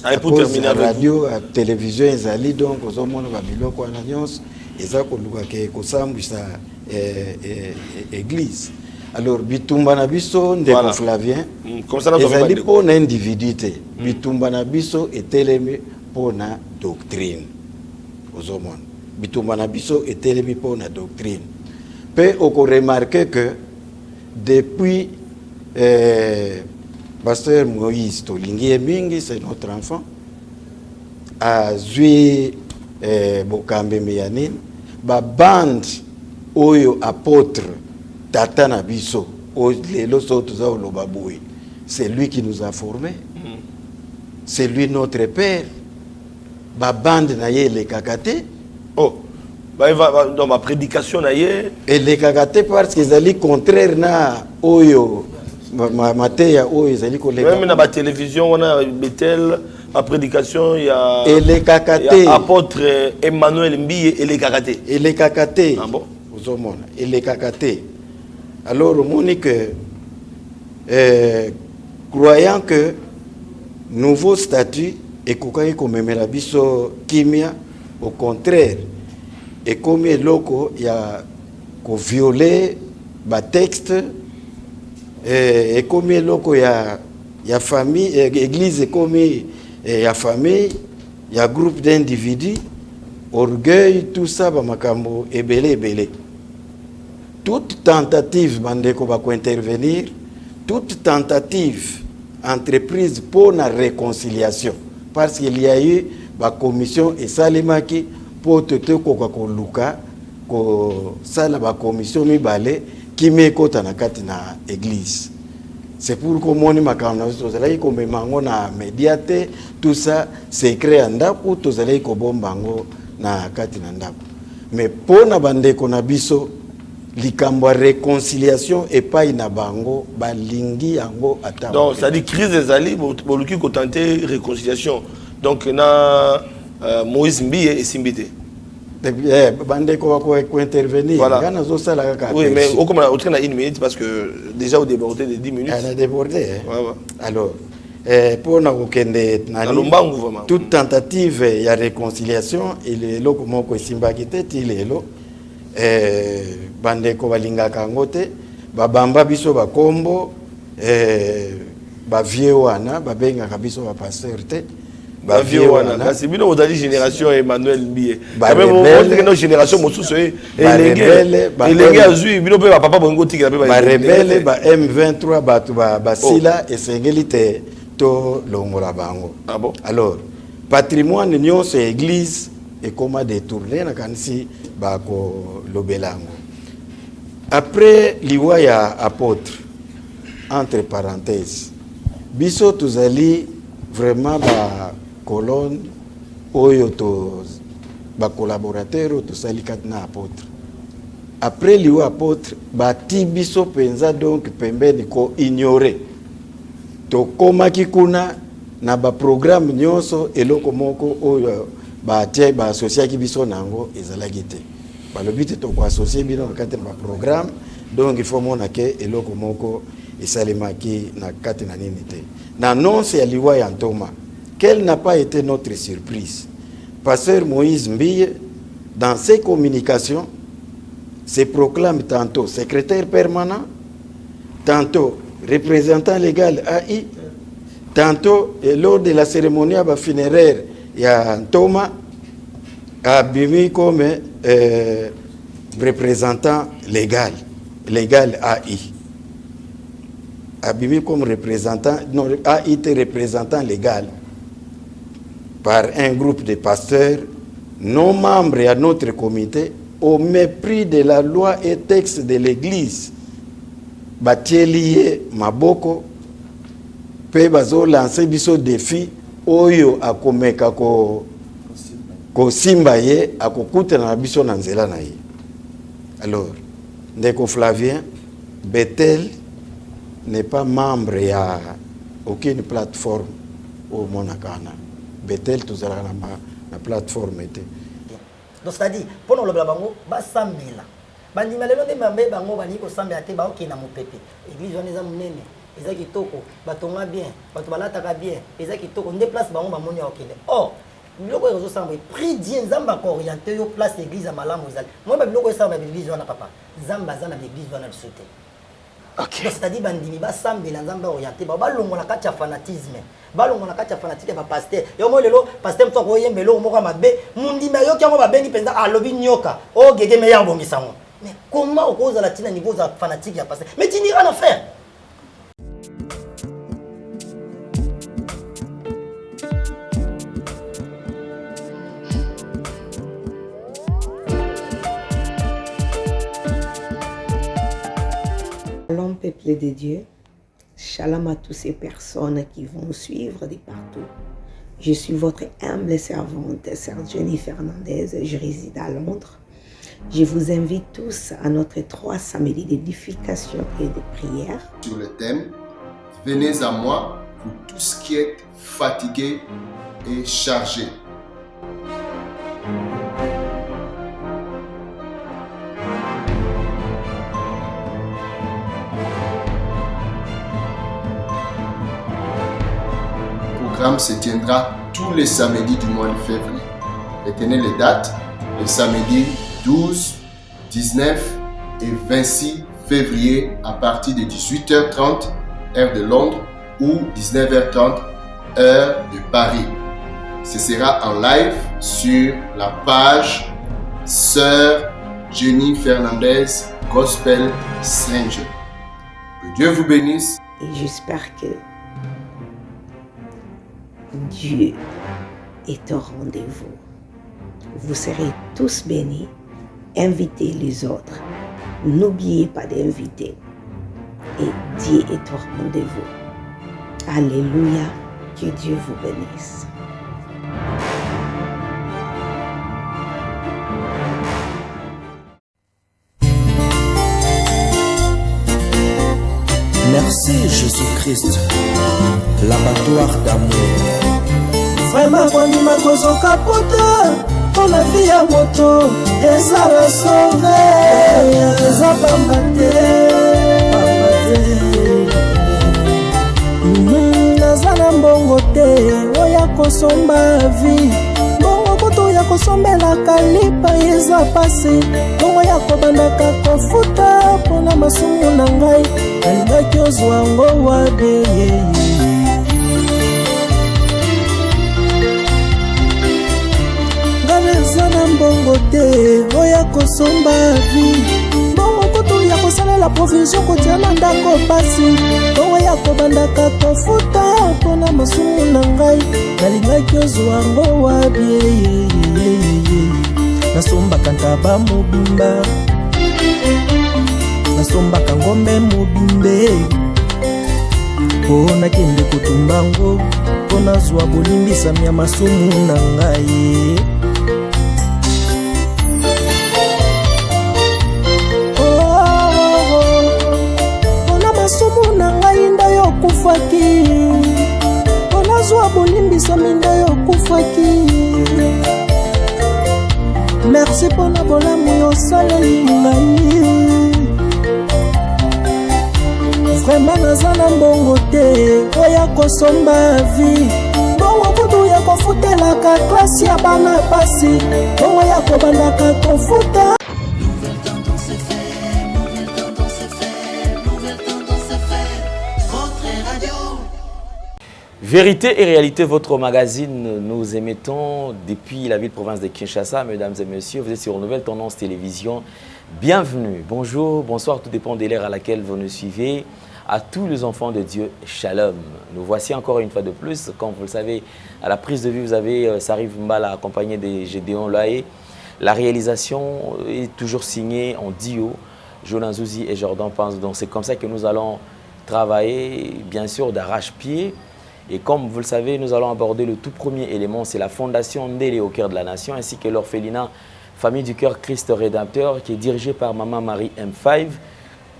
Ah, pour terminer avec radio, la télévision, ezali donc aux hommes va biloko na nyonso eza ko luka ke ko sambisa église. Alors bitumba na biso ndeko Flavien. Comme ça ezali pour na individuité. Bitumba na biso etelemi pour na doctrine. Aux hommes. Bitumba na biso etelemi pour na doctrine. Peut on remarquer que depuis Pasteur Moïse Tolingi Mingi, c'est notre enfant, a joué Bokambe Meyanine, ba bande oyo apôtre Tata Nabiso, c'est lui qui nous a formés, c'est lui notre père. Ba bande naye le kakate. Oh, dans ma prédication naye. Et le kakate parce qu'ils allaient contraire na oyo. Mateya oyo ezali koleka même na ba télévision on a Bethel ma prédication il y a apôtre Emmanuel Mbiye et les kakate ah bon vous omona et les kakate alors on dit que croyant que nouveau statut et kokaki komemela biso kimia au contraire et comme loko il y a ko violer ba texte et comme loko ya famille église comme ya famille ya groupe d'individus orgueil tout ça ba makambo ebele toute tentative bandeko ba ko intervenir toute tentative entreprise pour la réconciliation parce qu'il y a eu ba commission et salimaki pour te ko luka ko sala ba commission mibale qui m'écoute na kati na église. C'est pour que moni makana tozalaki ko memango na médiate tout ça secret ndako tozalaki ko bombango na kati na ndako. Mais pour na bandeko na biso likambo réconciliation et pas ina bango balingi yango ata. Donc ça dit crise des alliés boluki ko tenter réconciliation. Donc na Moïse Mbiye et Simbité. Bandeko ko intervenir. Voilà. Oui, mais au train une minute parce que déjà au débordé de 10 minutes. Elle a débordé. Ouais. Alors, pour toute tentative de réconciliation, il est là comme on simbakite il est là. Bandeko balinga kangote, babamba biso bakombo, ba vieux wana, babenga kabiso ba pasteur te. C'est bien aux génération Emmanuel Mbiye. Quand même on génération mosusu et les gars azui bino pe papa bongo tiki ba rebelle ba M23 ba sila et sengelite to longola bango. Ah bon? Alors patrimoine nyonso église et comment détourner na kanisi ba ko lobelango. Après liwa ya apôtre entre parenthèses biso tuzali vraiment ba colonne oyo to ba collaborateur to salikat na apôtre après liwa apôtre ba tibiso penza donc pembeni ko ignorer to koma kikuna na ba programme nyonso eloko moko oyo ba tie ba associer ki biso nango ezalaki te ba lobite to ko associer bino na kati ba programme donc il faut mona ke eloko moko esalemaki na kati na nini te na annonce ya liwa ya Ntoma. Quelle n'a pas été notre surprise? Pasteur Moïse Mbiye, dans ses communications, se proclame tantôt secrétaire permanent, tantôt représentant légal AI, tantôt lors de la cérémonie funéraire, il y a Thomas abimi comme représentant légal AI. Abimi comme représentant, non, AI était représentant légal par un groupe de pasteurs non membres à notre comité au mépris de la loi et texte de l'église. Batielie maboko pe bazo lancer biso défi oyo akomeka ko simba ye akokuta na biso na nzela na ye. Alors ndeko Flavien, Bethel n'est pas membre à aucune plateforme au Monacana. Bethel tout ça la plateforme était. Donc c'est-à-dire pour nous le blabango ba sambila. Bandima lelo de mambe bango bani ko sambela te ba okina mopepe. Église on eza munene. eza kitoko batonga bien bato balataka bien eza kitoko nde place bango bamoni ya okende or biloko oyo ozosamba prix Dieu nzambe akooriente yo place église ya malamu ezali moi babiloko esamba na église wana papa nzambe aza na église wana biso te. Ok. Donc c'est-à-dire bandimi basambela nzambe orienté balongola kati ya fanatisme balongola kati ya fanatique ya pasteur yo mo lelo pasteur mto ko yembelo moko mabe mundima yo kyango babengi penza alobi nyoka o gege meilleur bongisango mais comment okoza la tina niveau za fanatique ya pasteur mais tu n'y rien à faire. Shalom, peuple de Dieu. Shalom à toutes ces personnes qui vont suivre de partout. Je suis votre humble servante, Sœur Jenny Fernandez. Je réside à Londres. Je vous invite tous à notre 3 samedis d'édification et de prière. Sur le thème, venez à moi, vous tous qui êtes fatigués et chargés. Le programme se tiendra tous les samedis du mois de février. Retenez les dates, les samedis 12, 19 et 26 février à partir de 18h30 heure de Londres ou 19h30 heure de Paris. Ce sera en live sur la page Sœur Jenny Fernandez Gospel Stranger. Que Dieu vous bénisse. Et j'espère que Dieu est au rendez-vous. Vous serez tous bénis. Invitez les autres. N'oubliez pas d'inviter. Et Dieu est au rendez-vous. Alléluia. Que Dieu vous bénisse. Merci Jésus-Christ, l'abattoir d'amour. Vraiment kondima kozoka poto pour la vie à moto eza sauvé eza pambate naza na mbongo te oya kosomba vie mbongo kutu ya kosombelaka lipa eza pasi mbongo ya kobandaka kofuta mpona masumu na ngai nalingaki ozwa ngo wabeye na mbongo te oya kosomba vi mbongo kutu ya kosalela provision kotia na ndako pasi mbongo ya kobandaka kofuta mpona masumu na ngai nalingaki ozwa ngo wabie nasombaka ntaba mobimba nasombaka ngombe mobimbe mpo nakende kotumba ngo mpo nazwa bolimbisami ya masumu na ngai masumu na ngai nda yokufaki onazwa bolimbisami nda yokufaki merci mpona bolamu yosaleli ngai vraimen naza na mbongo te oya kosomba vi mbongo kutu ya kofutelaka klasi ya bana pasi mbongo ya kobandaka kofuta. Vérité et réalité, votre magazine, nous émettons depuis la ville-province de Kinshasa. Mesdames et messieurs, vous êtes sur Nouvelle Tendance Télévision. Bienvenue, bonjour, bonsoir, tout dépend de l'ère à laquelle vous nous suivez. À tous les enfants de Dieu, shalom. Nous voici encore une fois de plus. Comme vous le savez, à la prise de vue, vous avez Sarif Mbala accompagné de Gédéon Laé. La réalisation est toujours signée en duo, Jonas Zouzi et Jordan Pense. Donc c'est comme ça que nous allons travailler, bien sûr, d'arrache-pied. Et comme vous le savez, nous allons aborder le tout premier élément, c'est la fondation Ndélé au cœur de la nation, ainsi que l'orphelinat Famille du Cœur Christ Rédempteur, qui est dirigée par Maman Marie M5,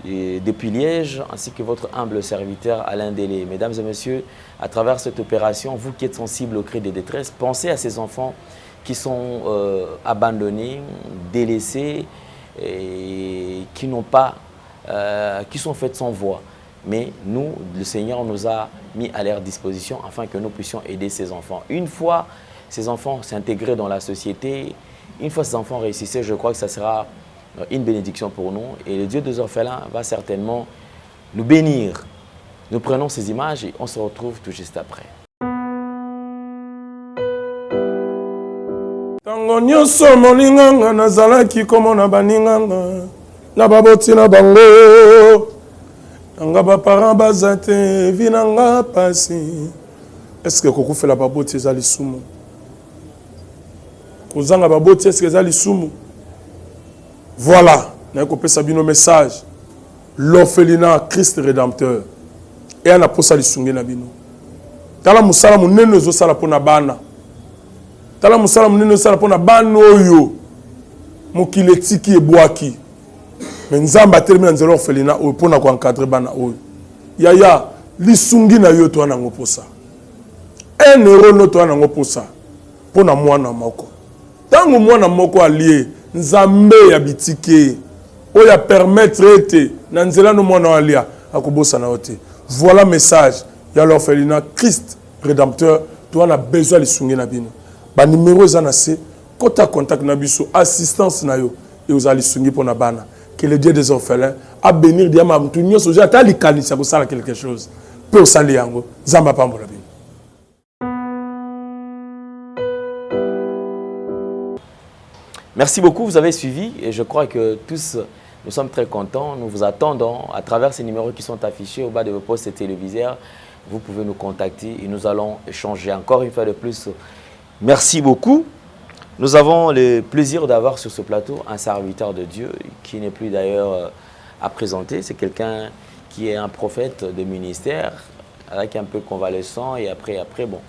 et depuis Liège, ainsi que votre humble serviteur Alain Ndélé. Mesdames et messieurs, à travers cette opération, vous qui êtes sensibles au cri de détresse, pensez à ces enfants qui sont abandonnés, délaissés, et qui n'ont pas, qui sont faits sans voix. mais nous, le Seigneur nous a mis à leur disposition afin que nous puissions aider ces enfants. Une fois ces enfants s'intégrer dans la société, une fois ces enfants réussissaient, je crois que ça sera une bénédiction pour nous. Et le Dieu des orphelins va certainement nous bénir. Nous prenons ces images et on se retrouve tout juste après. Tango nyonso molinganga nazalaki komona baninganga na baboti na bango nanga baparent baza te vi nanga pasi. Est-ce que kokufela baboti eza lisumu? Kozanga baboti est-ce que eza lisumu? Voilà, na kopesa bino message. L'orphelinat Christ rédempteur. Et ana posa lisungi na bino. Tala musala munene ezosala pona bana. Tala musala munene ezosala pona bana oyo mokili etiki ebwaki. Mais nzamba termine nzelo orphelinat oyo pona ko encadrer bana oyo. Yaya lisungi na yo to ana ngoposa. Un euro no to ana ngoposa pona mwana moko. Tango mwana moko allié nzambe ya bitike oya permettre ete na nzela no mwana alia akobosa na ote. Voilà message ya l'orphelinat Christ rédempteur. Tu as besoin de lisungi na bino. Ba numéro za na se kota contact na biso assistance na yo et aux lisungi pona bana. Que le Dieu des orphelins a bénir diama mtu nyoso ja ta likanisa ko sala quelque chose. Pe osali yango zamba pambola bino. Merci beaucoup, vous avez suivi et je crois que tous nous sommes très contents. Nous vous attendons à travers ces numéros qui sont affichés au bas de vos postes téléviseurs. Vous pouvez nous contacter et nous allons échanger encore une fois de plus. Merci beaucoup. Nous avons le plaisir d'avoir sur ce plateau un serviteur de Dieu qui n'est plus d'ailleurs à présenter. C'est quelqu'un qui est un prophète de ministère avec un peu convalescent et après bon.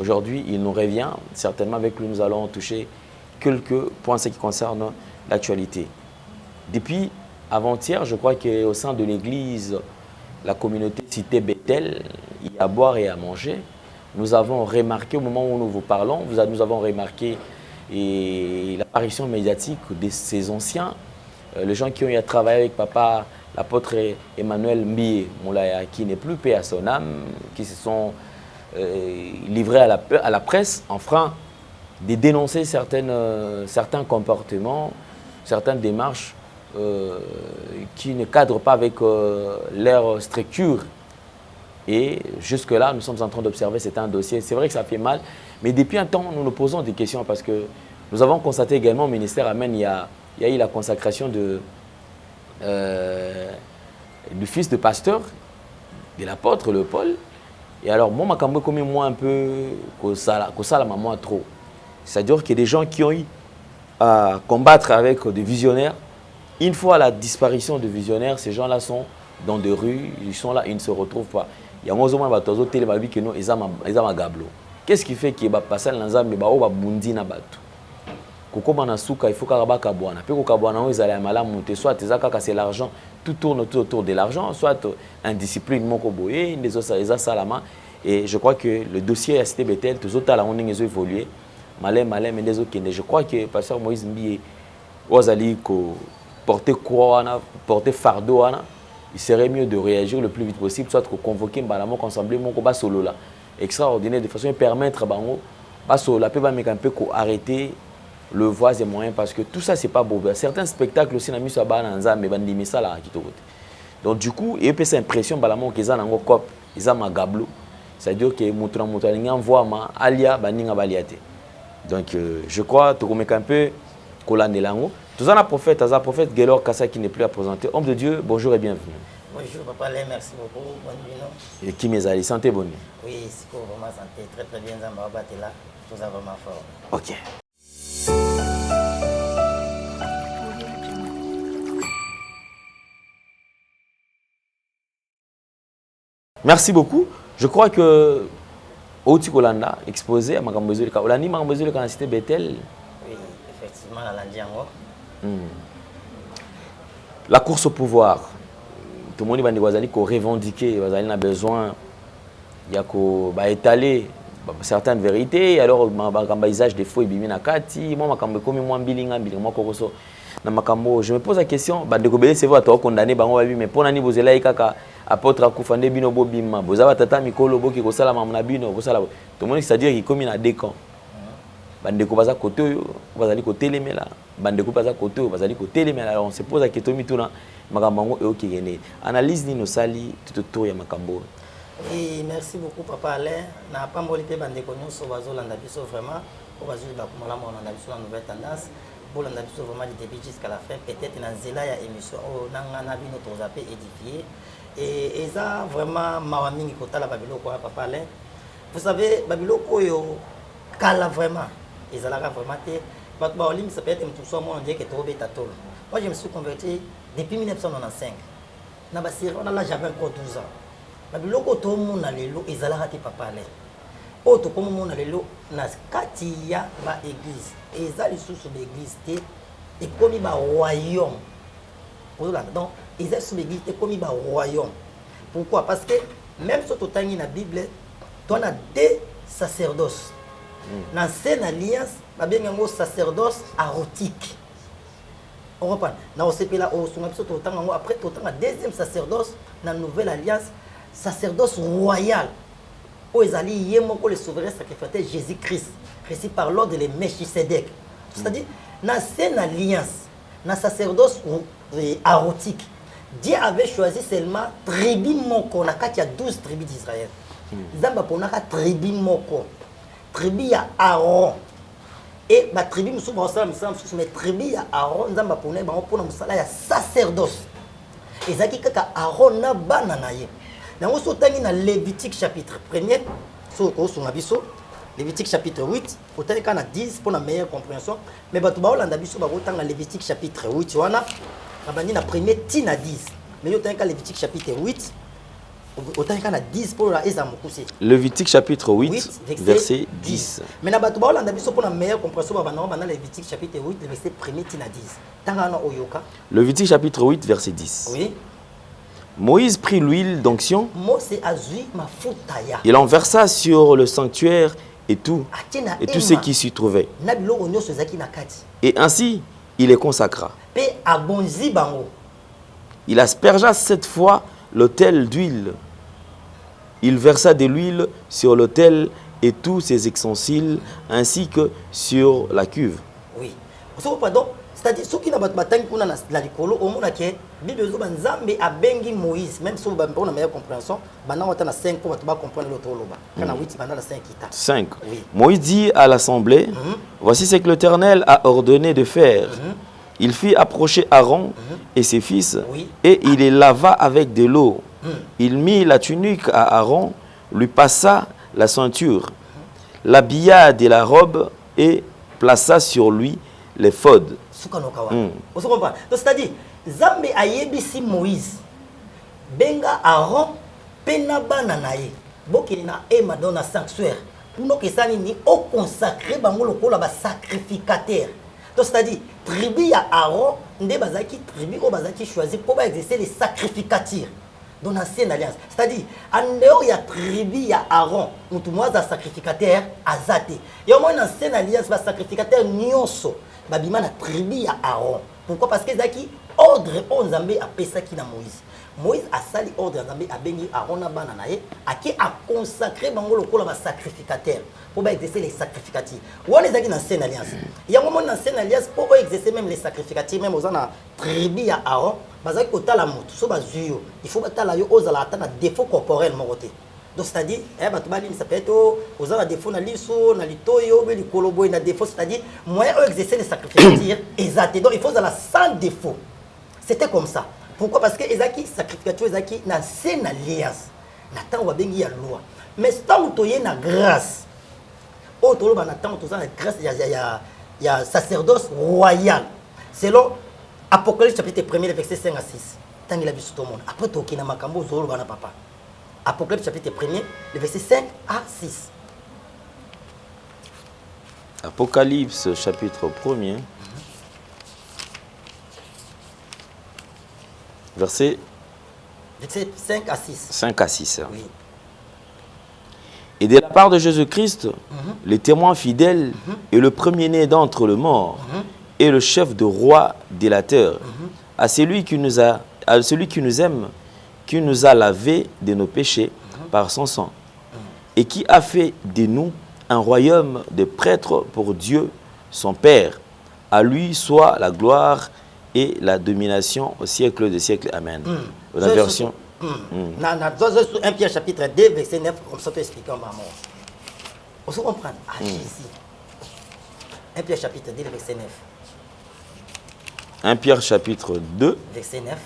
Aujourd'hui, il nous revient. Certainement avec lui, nous allons toucher quelques points qui concernent l'actualité. Depuis avant-hier, je crois qu'au sein de l'église, la communauté cité Bethel, il y a à boire et à manger. Nous avons remarqué, au moment où nous vous parlons, nous avons remarqué l'apparition médiatique de ces anciens, les gens qui ont eu à travailler avec papa, l'apôtre Emmanuel Mbie Moulaya, qui n'est plus paix à son âme, qui se sont livrés à la presse en frein de dénoncer certains comportements, certaines démarches qui ne cadrent pas avec leur structure. Et jusque-là, nous sommes en train d'observer, c'est un dossier. C'est vrai que ça fait mal, mais depuis un temps, nous nous posons des questions parce que nous avons constaté également au ministère Amen, il y a eu la consacration du fils de pasteur, de l'apôtre, le Paul. Et alors, moi, je me suis moi un peu que ça la maman trop. C'est-à-dire qu'il y a des gens qui ont eu à combattre avec des visionnaires. Une fois la disparition de visionnaires, ces gens-là sont dans des rues, ils sont là, ils ne se retrouvent pas. Il y a un moment où ils ont un gablo. Qu'est-ce qui fait qu'il y a passé dans les hommes, il y a un bundi na batu. Koko na suka, il faut qu'il y ait un kabouana. Puis qu'il y ait un ils allaient à monter. Soit c'est l'argent, tout tourne autour de l'argent, soit indiscipline, mon koboye, des autres salama. Et je crois que le dossier à Cité Bethel, tous les autres ont évolué. Malin, mais des autres. Je crois que le pasteur Moïse Mbie, Ozali, porter croix, porter fardeau, il serait mieux de réagir le plus vite possible, soit de convoquer un assemblée, mon combat solo là, extraordinaire, de façon à permettre à arrêter le voie des moyens, parce que tout ça c'est pas beau. Certains spectacles aussi, n'ont mis sur la mais bandimi ça là, donc du coup, il y a cette impression qu'ils ont un cop, ils ont un gablo, c'est-à-dire que ils envoient un alia, baninga baliate. Donc je crois que tu un peu Kolandelango. Tout ça, un prophète Gelor Kassa qui n'est plus à présenter. Homme de Dieu, bonjour et bienvenue. Bonjour papa, merci beaucoup. Bonne nuit. Et qui m'est allé, santé bonne nuit. Oui, c'est vraiment santé, très bien. Zamba là, tout ça vraiment fort. Ok. Merci beaucoup. Je crois que Oti Kolanda exposé à Makambozo le Olani Makambozo le Cité Bethel. Oui, effectivement, la Landiango. La course au pouvoir. Tout le monde va revendiquer, il a besoin d'étaler certaines vérités. Alors, il y a des faux et des kati. Moi, je suis na makambo. Je me pose la question, bandeko belé c'est vrai, tu as condamné bango babi, mais pour nani bozela kaka apôtre akufande bino bobima, bozaba tata mikolo boki kosala mamna bino, kosala. Tout le monde c'est-à-dire qu'il comme na deux camps. Bandeko baza côté yo, bazali côté lemela, bandeko baza côté yo, bazali côté lemela. Alors on se pose la question mituna makambo e okigene. Analyse ni no sali tout autour ya makambo. Et merci beaucoup Papa Alain. Na pas molité bandeko nyonso bazolanda biso vraiment. Pour bazuli bakumala mo na biso na nouvelle tendance. Pour landa biso vraiment du début jusqu'à la fin. Peut-être na nzela ya émission o nanga bino tozape édifier. Et ça vraiment mawa mingi kotala babiloko ya Papa Alain. Vous savez babiloko yo kala vraiment. Ils allaient vraiment te. Baolim ça peut être tout ça moi on dit que trop bêta tolo. Moi je me suis converti depuis 1995. Na basir on a là j'avais encore 12 ans. Babiloko to mona lelo ezalaka te Papa Alain. Oto comme mona lelo na kati ya ba église. Ezali sous l'église te et comme ba royaume. Donc ezali sous l'église te comme ba royaume. Pourquoi? Parce que même si tu tangi na Bible, tu as deux sacerdoces. Dans l'ancienne alliance, il y a un sacerdoce arotique. On reprend. Dans le après, la deuxième sacerdoce, dans la nouvelle alliance, sacerdoce royal. Où ils allaient le souverain sacrificateur Jésus-Christ, récit par l'ordre de Melchisédek. C'est-à-dire, dans l'ancienne alliance, dans le sacerdoce arotique, Dieu avait choisi seulement tribu moko. Il y a 12 tribus d'Israël. Zamba pour naka tribu moko. Tribu ya Aaron. Et ma tribu musu ba osala misala musu mais tribu ya Aaron nzamba pona ba pona musala ya sacerdoce. Ezaki kaka Aaron na bana na ye. Nango so tangi na Lévitique chapitre 1er so ko so ngabiso Lévitique chapitre 8 otali kana 10 pour la meilleure compréhension mais batu ba olanda biso ba otanga Lévitique chapitre 8 wana abandi na premier tina 10 mais otali ka Lévitique chapitre 8 Lévitique chapitre 8, verset 10. Mais na batu ba olanda biso pour la meilleure compréhension ba bana bana Lévitique chapitre 8 verset 1er tina 10. Tanga na oyoka. Lévitique chapitre 8 verset 10. Oui. Moïse prit l'huile d'onction. Il en versa sur le sanctuaire et tout ce qui s'y trouvait. Et ainsi, il les consacra. Il aspergea 7 fois l'autel d'huile. Il versa de l'huile sur l'autel et tous ses ustensiles, ainsi que sur la cuve. Oui. C'est-à-dire, ceux qui n'ont pas de l'école, au monde qui Bible Nzambe a bengi Moïse, même si vous avez une meilleure compréhension, maintenant on a 5 pour comprendre l'autre loba. Quand on a 8, maintenant 5 qui 5. Oui. Moïse dit à l'assemblée, voici ce que l'Éternel a ordonné de faire. Il fit approcher Aaron et ses fils, et il les lava avec de l'eau. Il mit la tunique à Aaron, lui passa la ceinture, l'habilla de la robe et plaça sur lui l'éphod. C'est-à-dire, Zambe a yebisi Moïse, benga Aaron, pena bananaye, bokina ema dans la sanctuaire, pour nous que ça ni au consacré bango lokola ba sacrificateur. Donc c'est-à-dire, tribu ya Aaron, nde bazaki tribu o bazaki choisi pour exercer les sacrificatures dans l'ancienne alliance. C'est-à-dire, en dehors ya tribu ya Aaron, nous tout moi za sacrificateur azate. Et au moins dans l'ancienne alliance ba sacrificateur nyonso. Babima na tribu ya Aaron. Pourquoi? Parce que zaki ordre on Nzambe a pesaki na Moïse. Moïse a sali ordre Nzambe a bengi Aaron na bana na ye, a qui a consacré bango lokola ba sacrificateur pour exercer les sacrificatures. On est zaki dans l'ancienne alliance. Il y a un moment dans l'ancienne alliance pour exercer même les sacrificatures même aux na tribu ya Aaron, bazaki kotala mutu so bazuyo. Il faut batala yo ozala atana défaut corporel mon côté. Donc c'est-à-dire, ça peut être aux gens défaut na liso, na litoyo, mais les coloboy na défaut, c'est-à-dire moyen d'exercer les sacrificatures exact. Donc il faut la sans défaut. C'était comme ça. Pourquoi? Parce que ezaki sacrificature ezaki na scène alliance. Na temps wa bengi ya loi. Mais tant que tu na grâce. Oh to ba na temps to na grâce il y a sacerdoce royal. Selon Apocalypse chapitre 1 verset 5 à 6. Tant il a vu tout le monde. Après to ki na makambo zolo ba na papa. Apocalypse chapitre 1, le verset 5 à 6. Apocalypse chapitre 1, verset 5 à 6. 5 à 6. Oui. Et de la part de Jésus-Christ, le témoin fidèle et le premier-né d'entre les morts, et le chef de roi délateur, à celui qui nous aime, qui nous a lavé de nos péchés par son sang, et qui a fait de nous un royaume de prêtres pour Dieu, son Père. À lui soit la gloire et la domination au siècle des siècles. Amen. La version... 1 Pierre chapitre 2, verset 9, comme ça peut expliquer en maman. On se comprend. Ah, Jésus. 1 Pierre chapitre 2, verset 9. 1 Pierre chapitre 2, verset 9.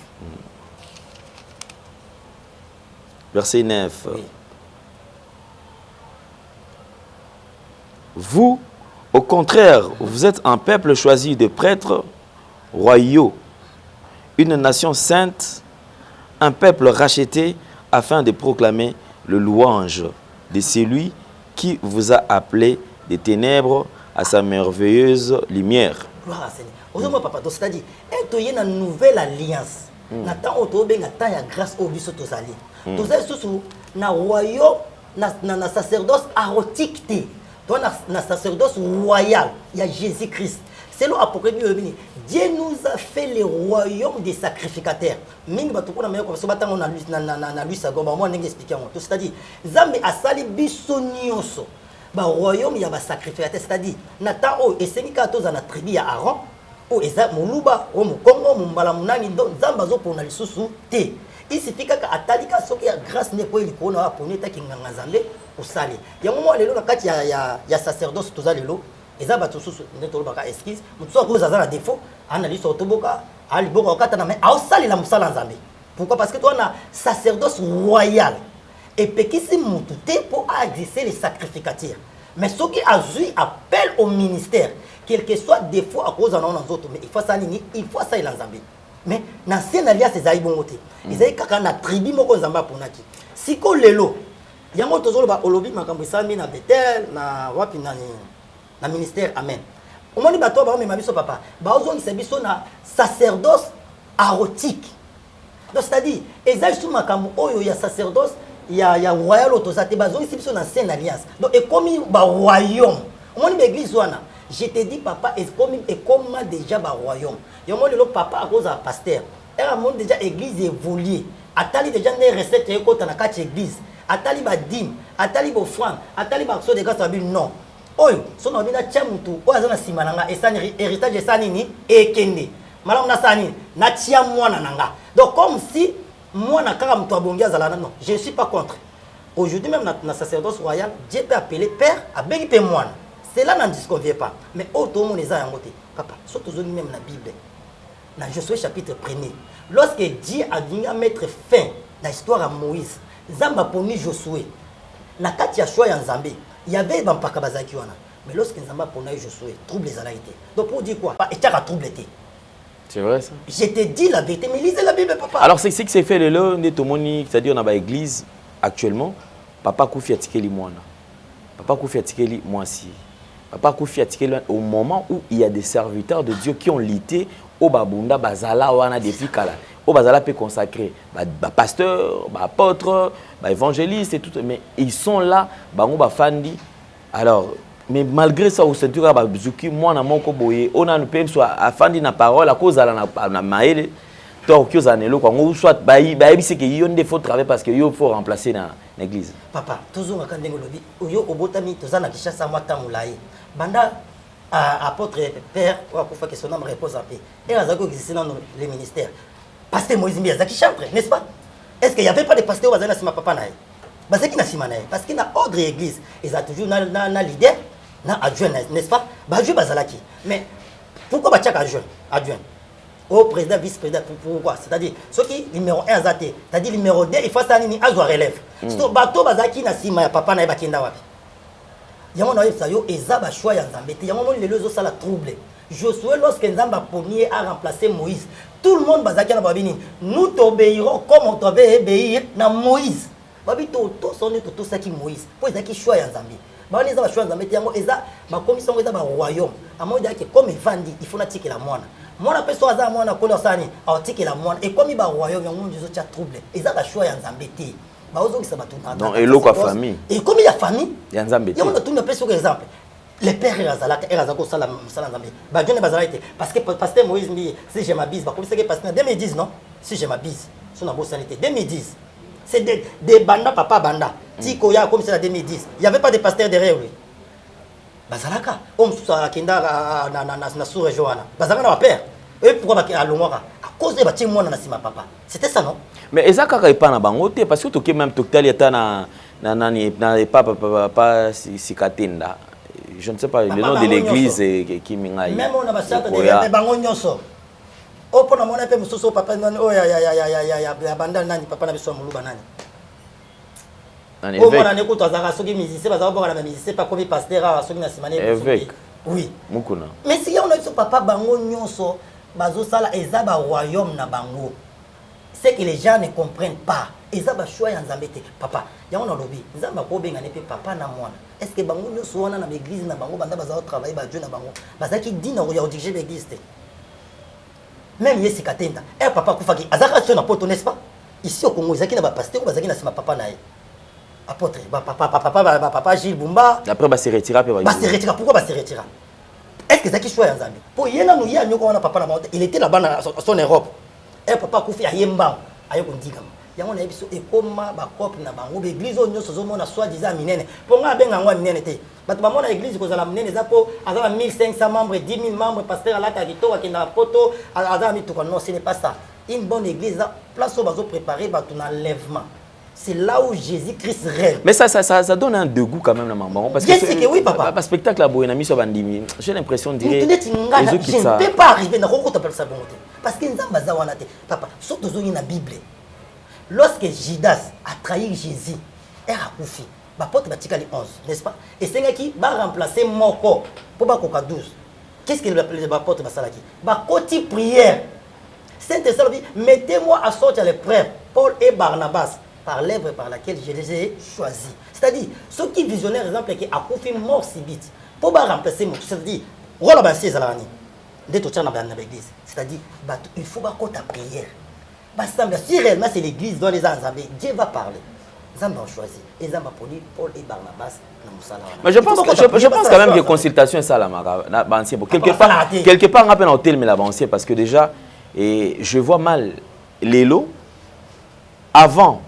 Verset 9. Oui. Vous, au contraire, vous êtes un peuple choisi de prêtres royaux, une nation sainte, un peuple racheté afin de proclamer le louange de celui qui vous a appelé des ténèbres à sa merveilleuse lumière. Gloire à Seigneur. Aujourd'hui, papa, c'est-à-dire, il y a une nouvelle alliance. Na temps où il y a grâce au biso tozali. Tozali sous na royaume, na sacerdoce arotique. Na sacerdoce royal, il y a Jésus-Christ. C'est l'Apocalypse. Dieu nous a fait le royaume des sacrificateurs. Mingi batukuna meyo kwa sababu tanga na Luisa gomba moi n'engue expliquer moi. C'est-à-dire, Zambe asali biso nyonso. Ba royaume ya ba sacrificateur, c'est-à-dire na ta o esengi ka toza na tribu ya Aaron. O eza moluba o mukongo mumbala munani ndo Nzamba zo pona lisusu te. Isifika ka atalika soki ya grâce ne ko ilikona wa poneta kinganga Nzambe osali. Ya momo lelo na kati ya sacerdoce toza lelo. Eza bato susu ndeto baka esquisse mutso ko za na défaut analyse otoboka ali boka okata na mais osali la musala Nzambe. Pourquoi? Parce que toi na sacerdoce royal et pekisi mutu te pour exercer les sacrificateurs. Mais ce qui a eu appel au ministère, quel que soit défaut à cause de nos autres, mais il faut ça nini, il faut ça il Nzambe. Mais dans cette alliance c'est aïe bongote. Ils aïe kaka na tribu moko Nzamba ponaki. Siko lelo, yango tozolo ba olobi makambo sami na Bethel na wapi nani na ministère. Amen. Au moment où bato ba mema biso papa, ba ozongisa biso na sacerdoce arotique. Donc c'est-à-dire, ezali sous makambo oyo ya sacerdoce ya royal autosate bazongisa biso na sainte alliance. Donc et comme ba royaume. Au moment où l'église wana, je te dis papa, et comme déjà ba royaume. Yo mo le papa à cause de pasteur. Et à mon déjà église évoluée. Atali déjà des recettes et côté na quatre église. Atali ba dîme, atali ba offrande, atali ba action de grâce à non. Oyo, so na bina tia mutu, o azana simananga esani héritage esani ni ekende. Malamu na sani na tia mwana nanga. Donc comme si mwana kaka mutu abongia zalana non, je ne suis pas contre. Aujourd'hui même na sacerdoce royal, Dieu peut appeler père à bengi pe mwana. Cela n'en disconvient pas. Mais auto mon eza yangote. Papa, surtout même la Bible. Dans Josué chapitre 1er, lorsque Dieu a venu à mettre fin à l'histoire à Moïse, Zamba poni Josué. Na kati ya choix ya Nzambe. Il y avait dans Pakabazaki wana. Mais lorsque Nzamba pona Josué, trouble les alarités. Donc pour dire quoi? Pas et a troublé. C'est vrai ça? Je te dis la vérité, mais lisez la Bible papa. Alors c'est ce qui s'est fait le lot de Tomoni, c'est-à-dire on a une église actuellement, papa Koufi a tiqué li moana. Papa Koufi a tiqué li moisi. Papa Koufi a tiqué au moment où il y a des serviteurs de Dieu qui ont lutté au babunda bazala wana depuis kala. Au bazala peut consacrer ba pasteur, ba apôtre, ba évangéliste et tout, mais ils sont là bango ba fandi. Alors mais malgré ça au centre ba zuki moi na moko boye on a nous peut soit afandi na parole à cause ala na maele donc yo zanelo kwa ngo soit ba c'est que yo ne faut travailler parce que yo faut remplacer na l'église. Papa toujours quand ndengo lobi yo obotami tozana kishasa mwata mulayi banda apôtre père ou akufa que son nom repose en paix et azako exister dans les ministères. Pasteur Moïse Mbiazaki chantre, n'est-ce pas? Est-ce qu'il n'y avait pas de pasteur Wazana Sima Papa Naï? Parce qu'il y a parce qu'il y a ordre église. Ils ont toujours un leader, un adjoint, n'est-ce pas? Bajou Bazalaki. Mais pourquoi Bachak adjoint? Au président, vice-président, pourquoi? C'est-à-dire, ceux qui numéro 1 Azate, c'est-à-dire numéro 2, il faut ça ni Azwa relève. C'est un bateau Bazaki Nasima Papa Naï Bakinda Wapi. Yamon Naïf Sayo, et Zaba Choua Yanzambete, Yamon les deux ça la troublé. Josué, lorsque Nzamba Ponier a remplacé Moïse, tout le monde bazaki na babini. Nous t'obéirons comme on t'obéit obéir na Moïse. Babi to son tout ça qui Moïse. Pour ça qui choix en Zambie. Ba on ezaba choix en Zambie yango eza ba commission eza ba royaume. Amo dia que comme vandi, il faut na tiki la mwana. Mwana peso aza mwana ko losani, a tiki la mwana et comme ba royaume yango nzo tia trouble. Eza ba choix en Zambie te. Ba ozo ki sa ba tout. Non, et lo kwa famille. Et comme il y a famille, ya Nzambie. Yango tout ne peut sur exemple. les pères Razalaka et Razako Salam Salamé. Badjone Bazalaïte. Parce que pasteur Moïse Mbi, si je m'abuse, comme c'est que pasteur 2010, non? Si je m'abuse, sur la bourse sanité. 2010. C'est des bandas, papa banda. Tiko ya comme c'est la 2010. Il n'y avait pas de pasteur derrière lui. Bazalaka. On s'est kenda na sous-région. Bazalaka na père. Et pourquoi à Longora? À cause de bâtiment moi na sima papa. C'était ça, non? Mais Ezaka ka pas na bangote parce que tu même tokali eta na pas Sikatenda. Je ne sais pas le nom de l'église qui mingai. Même on a basata de bango nyonso. O pona mona pe mususu papa nani o ya banda nani papa na biso muluba nani. O mona ne kuto azaka soki musicien bazaka boka na musicien pas comme pasteur a soki na simane. Oui. Mukuna. Mais si on a ce papa bango nyonso bazo sala ezaba royaume na bango. C'est que les gens ne comprennent pas. Ils ont choix en Zambété. Papa, il y a un lobby. Ils ont un papa na moi. Est-ce que bango nous sommes dans l'église na bango banda baza travailler ba Dieu na bango. Baza qui dit na roya diriger l'église. Même Yesi Katenda. Eh papa kufaki azaka sur na poto n'est-ce pas? Ici au Congo, ils ont na pasteur baza qui na sima papa na ye. Apôtre, papa Gilles Bumba. Après ba se retira pe ba. Ba se retira pourquoi ba se retira? Est-ce que ça qui choix en Zambie? Pour yena nous ya nyoko na papa na monte, il était là-bas dans son Europe. Eh papa kufi ayemba ayoko ndika. Yango na biso ekoma ba couple na bango be église onyo sozo mona soit disant minene. Pour nga benga ngwa minene te. Bato ba mona église ko za la minene za po azala 1500 membres, 10 000 membres, pasteur alata kitoko ki na poto azala mi to non, ce n'est pas ça. Une bonne église place où bazo préparer ba ton enlèvement. C'est là où Jésus-Christ règne. Mais ça donne un dégoût quand même, maman. Parce que oui, papa. Le spectacle à Boyana sur Bandimi, j'ai l'impression de dire. Je ne peux pas arriver dans le ça parce que nous avons papa, surtout dans la Bible. Lorsque Judas a trahi Jésus, il a couffé. Il a 11, n'est-ce pas? Et c'est qui va remplacer Moko pour Bakoka 12. Qu'est-ce qu'il appelle le porte Basalaki? Bakoti prière. Saint-Esprit, mettez-moi à sortir les frères Paul et Barnabas par l'œuvre par laquelle je les ai choisis. C'est-à-dire, ceux qui visionnaient, par exemple, qui a confié mort si vite, pour remplacer mon, c'est-à-dire, c'est-à-dire, il faut pas ta prière. Si réellement c'est l'église dans les Anzambé, Dieu va parler. Zamba ont choisi. Et Zamba Paul et Barnabas. Mais je pense quand même que consultation est ça la quelque part on appelle hôtel mais l'avancée parce que déjà et je vois mal Lélo avant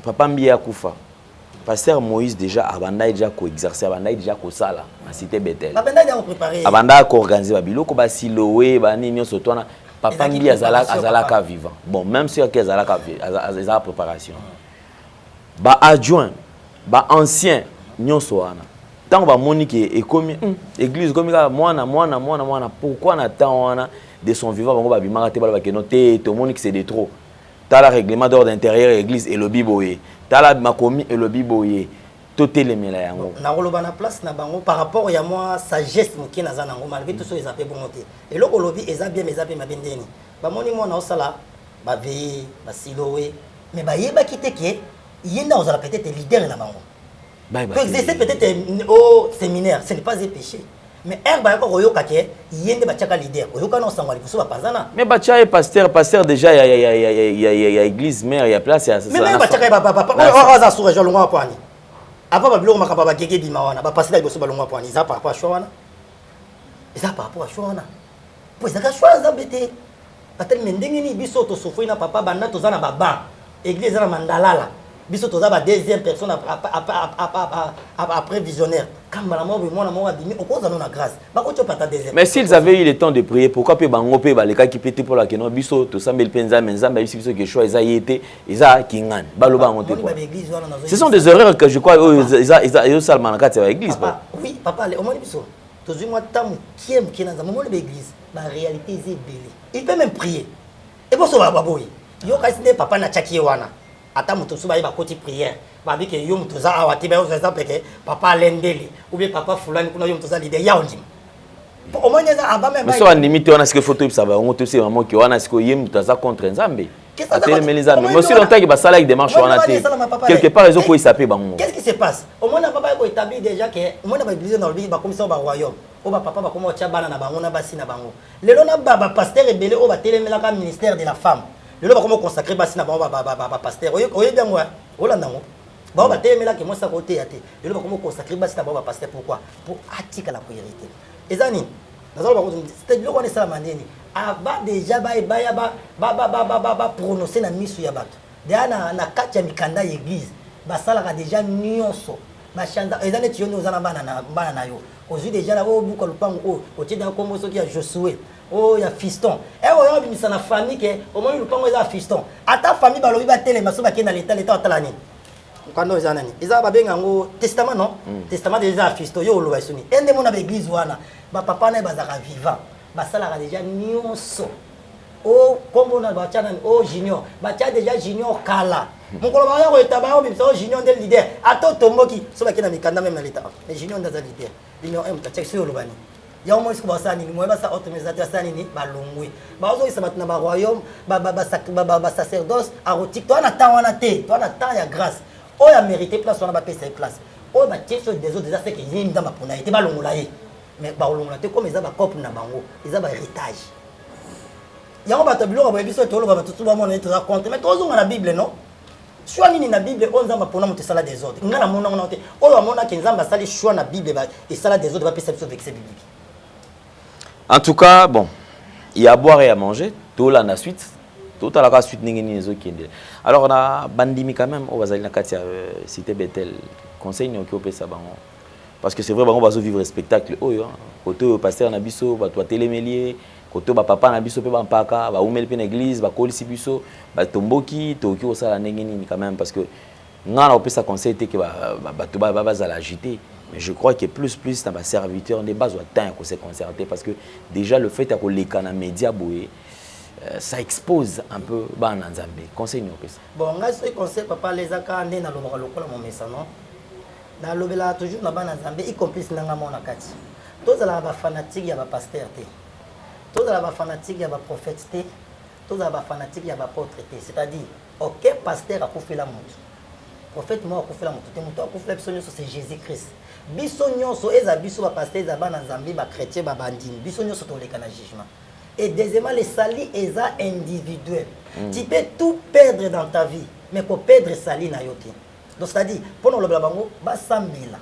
Papa Mbia Koufa. Pasteur Moïse déjà abanda déjà ko exercer abanda déjà ko sala na cité Bethel. Abanda déjà préparé. Abanda ko organiser ba biloko ba siloé ba nini nyonso tona Papa Mbia azalaka vivant. Bon même si que azalaka azala préparation. Ba adjoint ba ancien nyonso wana. Tant ba monique et comme église comme mwana pourquoi na temps wana de son vivant bango ba bimaka te ba ke noté to monique c'est de trop. Tala règlement d'ordre intérieur église et le biboye. Tala makomi et le biboye. Toté les mela yango. Na roloba na place na bango par rapport ya moi sagesse moki na za nango malgré tout ça ils appellent bon monter. Et le kolobi eza bien mais appellent ma bendeni. Ba moni mo na osala ba veiller ba siloé mais ba yeba kiteke yenda osala peut-être leader na bango. Bye bye. Peut exercer peut-être au séminaire, ce n'est pas un péché. Mais un ba ko yoka ke yende ba chaka leader. Yoka no sangwa lipuso ba pazana. Mais ba chaye pasteur déjà il y a église mère il y a place ya ça. Mais ba chaka ba za sura jolonga kwani. Avant ba biloko makaba ba gege bima wana ba passer liboso ba longa kwani za par rapport à choana. Za par rapport à choana. Po za ka choana bete. Patel mendenge ni biso to sofoi na papa banda to za na baba. Église na mandalala. Biso to za ba deuxième personne après visionnaire. Mais s'ils avaient eu le temps de prier, pourquoi pas bango pe baleka qui pété pour la kenon biso to sambel penza menzamba biso que choix ils a été ils a kingan baloba monté quoi. Ce sont des erreurs que je crois ils seulement na kati ya église. Oui, papa, au moins biso. Tozu moi tamu kiem ki na za moment de l'église, la réalité est belé. Il peut même prier. Et bon so ba boy. Yo ka sine papa na chaki wana. Ata mutu suba iba koti prière. Babi ke yo mutu za awati ba oza peke papa lendeli ou bien papa fulani kuna yo mutu za leader ya ondim. Au moins ça aba même. Mais so en limite on a ce que photo ça va on te sait maman ki wana ce que yem mutu za contre Nzambe. Mais aussi longtemps que ba sala avec démarche wana te. Quelque part ils ont quoi s'appelle bango. Qu'est-ce qui se passe? Au moins papa ko établi déjà que au moins ba église dans le ba commission ba royaume. O ba papa ba komo tia bana na bango na basi na bango. Lelo na ba pasteur rebelle o ba telemela ka ministère de la femme. Lelo ba komo consacrer basi na bango ba pasteur. Oye bien moi. Olanda ngo. Bah bah t'es mais là que moi ça côté athée. Et là comment consacrer bah c'est d'abord pasteur pourquoi? Pour attirer la priorité. Et ça ni. Dans le c'était le connaît ça mandeni. Aba déjà ba prononcer na misu ya bato. Déjà na kati ya mikanda église. Ba sala déjà nyonso. Ba chanda ezane tiyono zana bana na yo. Aujourd'hui déjà là au buka lupango o tida comme so ki ya Josué. Oh ya fiston. Et o yo bimisa na famille ke au moins lupango eza fiston. Ata famille ba lobi ba telema so ba ke na l'état atalani. Quand nous anani eza ba benga ngo testament non testament déjà fiston yo lo basuni. Ende mona ba église wana ba papa na bazaka vivant. Ba sala déjà nyonso. Oh kombo na ba chana oh junior. Ba cha déjà junior kala. Mokolo ba yo etaba o bimisa junior de leader. Ato tomboki so ba ke na mikanda même na l'état. Mais junior ndaza leader. Junior M ta check sur lo bani. Ya mo isiko basani ni mo ba sa automatisateur sani ni balongwe ba ozo isa matna ba royaume ba sacerdoce arotique toi na temps wana te toi na temps ya grâce o ya mérité place wana ba pesa place o ba tieso des autres déjà c'est que yini ndamba pona été balongola ye mais ba longola te comme eza ba couple na bango eza ba héritage ya ba tabilo ba biso to lo ba tutu ba mona to za compte mais tozo na Bible non choix nini na Bible on nzamba pona mutu sala des autres ngana mona ngona te o ba mona ke nzamba sali choix na Bible ba et sala des autres ba pesa biso verset biblique. En tout cas, bon, il y a à boire et à manger. Tout là, la suite. Tout à la suite, alors, on a bandimi quand même. On va aller dans la cité Bethel. Conseil, nous qui ça. Parce que c'est vrai, on va vivre un spectacle. Côté au pasteur Nabiso, toi télémélier. Côté au papa Nabiso, peut pas paka, va oumel pen église, va coller si biso, va tomboki, toki au sala nengeni quand même parce que nous on peut ça conseiller que va l'agiter. Mais je crois que plus dans ma serviteur, on n'est pas au temps qu'on s'est concerté parce que déjà le fait que les canaux médias ça expose un peu Bananzambe. Conseil nous ça. Bon, on a ce conseil papa les aka né na lobaka lokola mon message non. Na lobela toujours na Bananzambe y compris nanga mona kati. Tous la ba fanatique ya ba pasteur té. Tous la ba fanatique ya ba prophète té. Tous la ba fanatique ya ba apôtre té. C'est-à-dire aucun pasteur a fait la montre. Prophète moi a fait la montre. Té monto a fait la personne c'est Jésus-Christ. Biso nyonso eza biso ba pasteur eza bana nzambe ba chrétien ba bandini biso nyonso to leka na jugement et deuxièmement les sali eza individuel tu peux tout perdre dans ta vie mais pour perdre sali na yote donc c'est à dire pour nous le bango ba sambela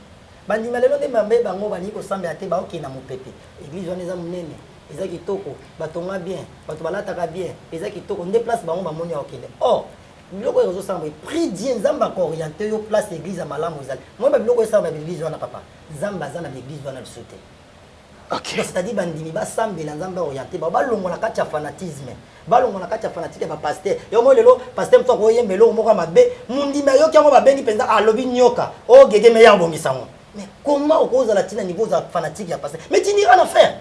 bandima lelo de mambe bango bani ko sambela te ba oki na mopepe église wana eza munene eza kitoko batonga bien bato balata ka bien eza kitoko nde place bango ba moni okende oh biloko ezo samba prix Dieu nzamba ko orienter yo place église à malamu ezali moi ba biloko samba église wana papa nzamba za na église wana bisote OK c'est-à-dire bandimi ba sambela nzamba orienter ba longola kati ya fanatisme ba longola kati ya fanatique ba pasteur yo mo lelo pasteur mto ko yembelo moko mabe mundima yo kyango ba bengi penza alobi nyoka o gege meilleur bomisango mais comment okoza la tina niveau za fanatique ya pasteur mais tu n'iras en faire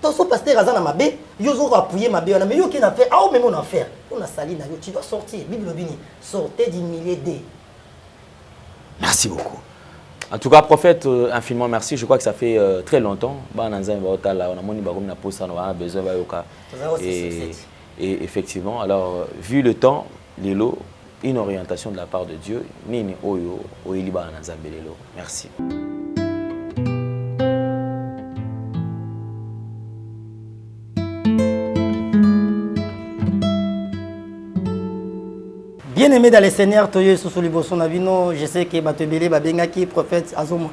ton son pasteur azana mabe yozo appuyer mabe na mais yo qui na faire ah même on en faire on a sali na yo tu dois sortir bible bini sortez d'humilier des. Merci beaucoup. En tout cas prophète infiniment merci, je crois que ça fait très longtemps bananza baotala on a moni bakomi na posa on a besoin bayoka et effectivement alors vu le temps lelo une orientation de la part de Dieu nini oyo oyeliba bananza belelo. Merci. Bien-aimé dans le Seigneur, je sais que Batebele Babengaki, prophète Azom,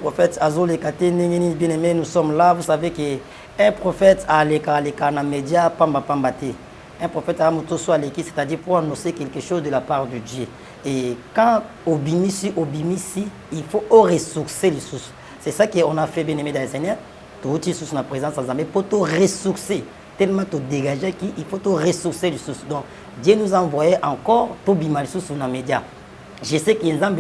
prophète Azol Ekate, bien-aimé, nous sommes là. Vous savez qu'un prophète a les canaux médias, Pamba Pambate. Un prophète a soit l'équipe, c'est-à-dire pour annoncer quelque chose de la part de Dieu. Et quand Obimisi, il faut ressourcer les sources. C'est ça qu'on a fait, bien-aimé dans le Seigneur. Tout sous la présence de pour te ressourcer. Tellement te dégager qu'il faut te ressourcer les sources. Donc, Dieu nous a envoyé encore pour bimal sous les médias. Je sais qu'il y a des gens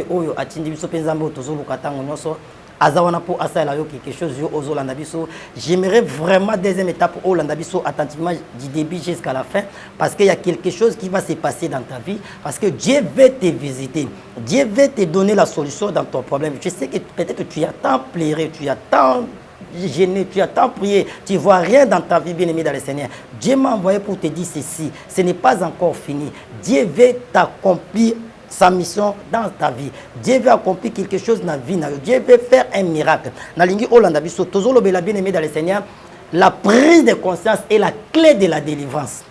quelque chose j'aimerais vraiment deuxième étape au Landabiso attentivement du début jusqu'à la fin parce qu'il y a quelque chose qui va se passer dans ta vie parce que Dieu veut te visiter, Dieu veut te donner la solution dans ton problème. Je sais que peut-être tu as tant pleuré, tu as tant gêné, tu as tant prié, tu ne vois rien dans ta vie, bien-aimé dans le Seigneur. Dieu m'a envoyé pour te dire ceci, ce n'est pas encore fini. Dieu veut t'accomplir sa mission dans ta vie. Dieu veut accomplir quelque chose dans la vie. Dieu veut faire un miracle. La prise de conscience est la clé de la délivrance.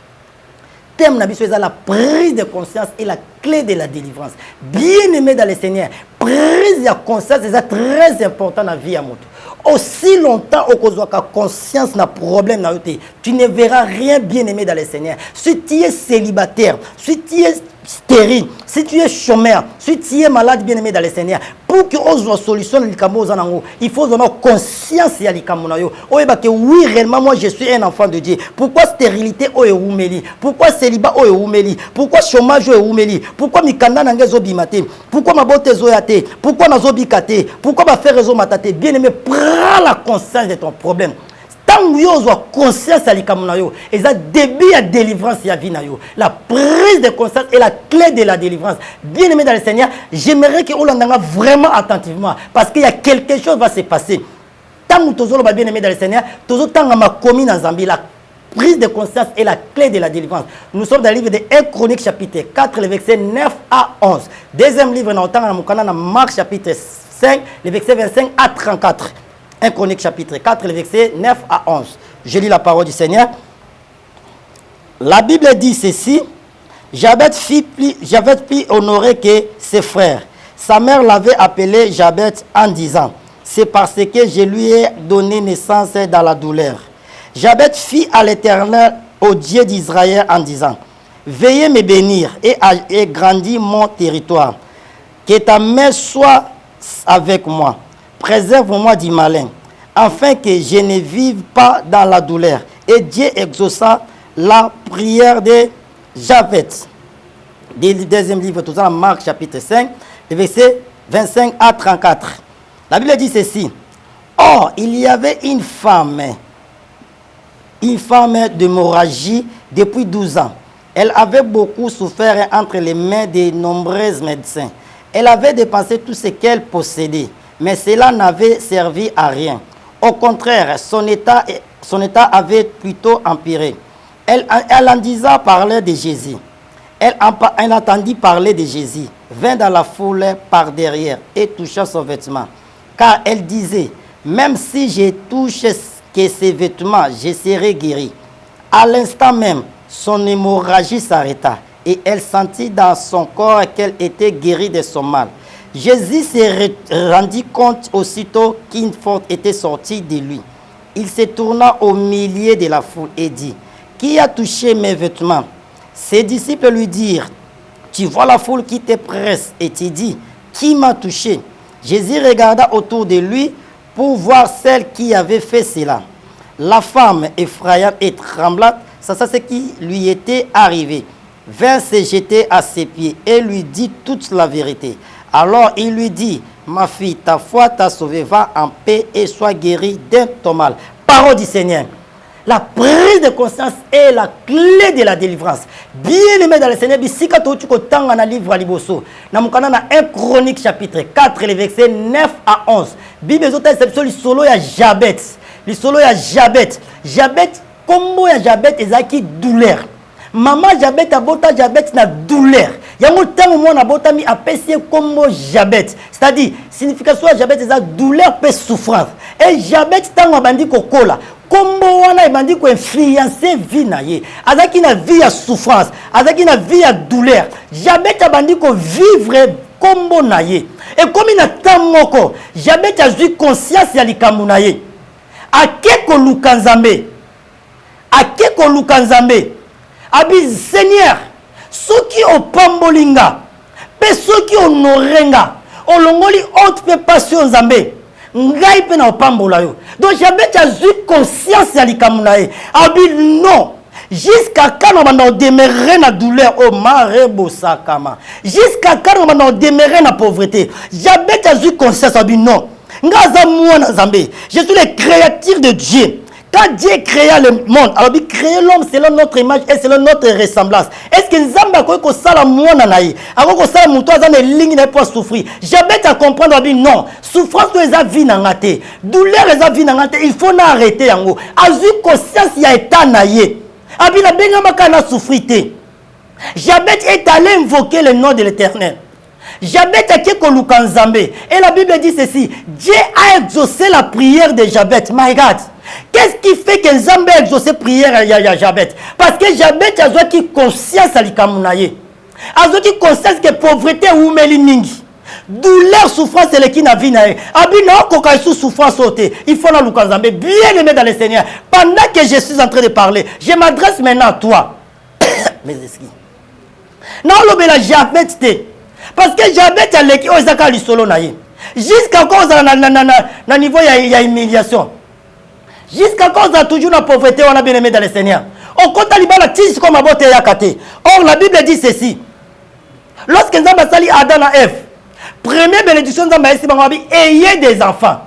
thème c'est la prise de conscience et la clé de la délivrance. Bien aimé dans le Seigneur, prise de conscience c'est très important dans la vie à moto. Aussi longtemps au cause de conscience n'a problème na yote, tu ne verras rien bien aimé dans le Seigneur. Si tu es célibataire, si tu es stérile, si tu es chômeur, si tu es malade bien aimé dans le Seigneur, pour que on solutionne les camos il faut avoir conscience ya likamonayo. Que oui réellement moi je suis un enfant de Dieu. Pourquoi stérilité o eumeli? Pourquoi célibat o eumeli? Pourquoi chômage o eumeli? Pourquoi mikanda nangezo bimate? Pourquoi ma bote zoyate? Pourquoi nazo bikate? Pourquoi ma faire réseau matate? Bien aimé, prends la conscience de ton problème. Tant que vous avez conscience à l'ikamunayo, et ça début à délivrance ya vinayo. La prise de conscience est la clé de la délivrance. Bien aimé dans le Seigneur, j'aimerais que vous l'entendez vraiment attentivement parce qu'il y a quelque chose qui va se passer. Tant que vous avez bien aimé dans le Seigneur, tout le temps ma commune en Zambie, la prise de conscience est la clé de la délivrance. Nous sommes dans le livre de 1 Chronique chapitre 4, le verset 9 à 11. Deuxième livre dans Marc chapitre 5, le verset 25 à 34. 1 Chronique chapitre 4, le verset 9 à 11. Je lis la parole du Seigneur. La Bible dit ceci. Jabet plus honoré que ses frères. Sa mère l'avait appelé Jabet en disant, c'est parce que je lui ai donné naissance dans la douleur. Jabet fit à l'Éternel, au Dieu d'Israël, en disant, veuillez me bénir et grandir mon territoire. Que ta main soit avec moi. Préserve-moi du malin, afin que je ne vive pas dans la douleur. Et Dieu exauça la prière de Jabet. Deuxième livre, tout ça, Marc chapitre 5, verset 25 à 34. La Bible dit ceci. Or, il y avait une femme d'hémorragie depuis 12 ans. Elle avait beaucoup souffert entre les mains de nombreux médecins. Elle avait dépensé tout ce qu'elle possédait. Mais cela n'avait servi à rien. Au contraire, son état avait plutôt empiré. Elle entendit parler de Jésus. Elle entendit parler de Jésus, vint dans la foule par derrière et toucha son vêtement. Car elle disait, même si je touche que ses vêtements, je serai guérie. À l'instant même, son hémorragie s'arrêta et elle sentit dans son corps qu'elle était guérie de son mal. Jésus se rendit compte aussitôt qu'une faute était sortie de lui. Il se tourna au milieu de la foule et dit, qui a touché mes vêtements? Ses disciples lui dirent, tu vois la foule qui te presse et tu dis, qui m'a touché? Jésus regarda autour de lui pour voir celle qui avait fait cela. La femme effrayante et tremblante, ça c'est ce qui lui était arrivé, vint se jeter à ses pieds et lui dit toute la vérité. Alors il lui dit, ma fille, ta foi t'a sauvée, va en paix et sois guérie de ton mal. Parole du Seigneur. La prise de conscience est la clé de la délivrance. Bien aimé dans le Seigneur, si tu as un livre à Liboso, dans 1 Chronique chapitre 4, les versets 9 à 11. Bible est exception, le solo ya Jabet. Le solo ya Jabet. Jabet, combo ya Jabet, ezaki douleur. Maman Jabet a bota Jabet na douleur. Yango tango mwana botami apesi combo Jabet. C'est-à-dire, signification ya Jabet eza douleur pe souffrance. Et Jabet tango bandi kokola. Combo wana ebandi ko influencer vie na ye. Azaki na vie ya souffrance, azaki na vie ya douleur. Jabet abandi ko vivre combo na ye. Et comme ina tamoko, Jabet a eu conscience ya likambo na ye. Akeko lukanzambe. Akeko lukanzambe. Abi Seigneur, soki opambolinga, pe soki honorenga, olongoli autre pe passion nzambe. Ngai pe na opambola yo. Donc Jabet a eu conscience ya likamuna ye. Abi non, jusqu'à quand on va demeurer na douleur au marebo sakama. Jusqu'à quand on va demeurer na pauvreté. Jabet a eu conscience abi non. Ngaza mwana nzambe. Je suis le créateur de Dieu. Quand Dieu créa le monde, alors il créa l'homme selon notre image et selon notre ressemblance. Est-ce que Nzamba a ko sala mwana naï? Alors ko sala muto azana ligne na pour souffrir. Jabet à comprendre abi non. Souffrance eza vie na ngate. Douleur eza vie na ngate. Il faut na arrêter yango. Azu conscience ya état naïe. Abi na benga makana souffrité. Jabet est allé invoquer le nom de l'Éternel. Jabet a keko lukanzambe. Et la Bible dit ceci, Dieu a exaucé la prière de Jabet. My God. Que Qu'est-ce qui fait que Nzambe a exaucé prière à Jabet? Parce que Jabet a qui conscience à l'ikamunaye. A qui conscience que pauvreté ou meliningi. Douleur, souffrance, c'est le qui n'a vu naé. Abina, koka sous souffrance sauté. Il faut la Lukanzambe, bien aimé dans le Seigneur. Pendant que je suis en train de parler, je m'adresse maintenant à toi. Mes excuses. Non, l'obéla Jabet té. Parce que Jabet a l'équipe aux Zaka l'isolo naé. Jusqu'à cause na niveau il y a humiliation. Jusqu'à cause de toujours la pauvreté, on a bien aimé dans le Seigneur. On compte à l'ibala tis comme à botte et à kate. Or, la Bible dit ceci. Lorsque nous avons sali Adam et Ève, première bénédiction dans ma vie, ayez des enfants.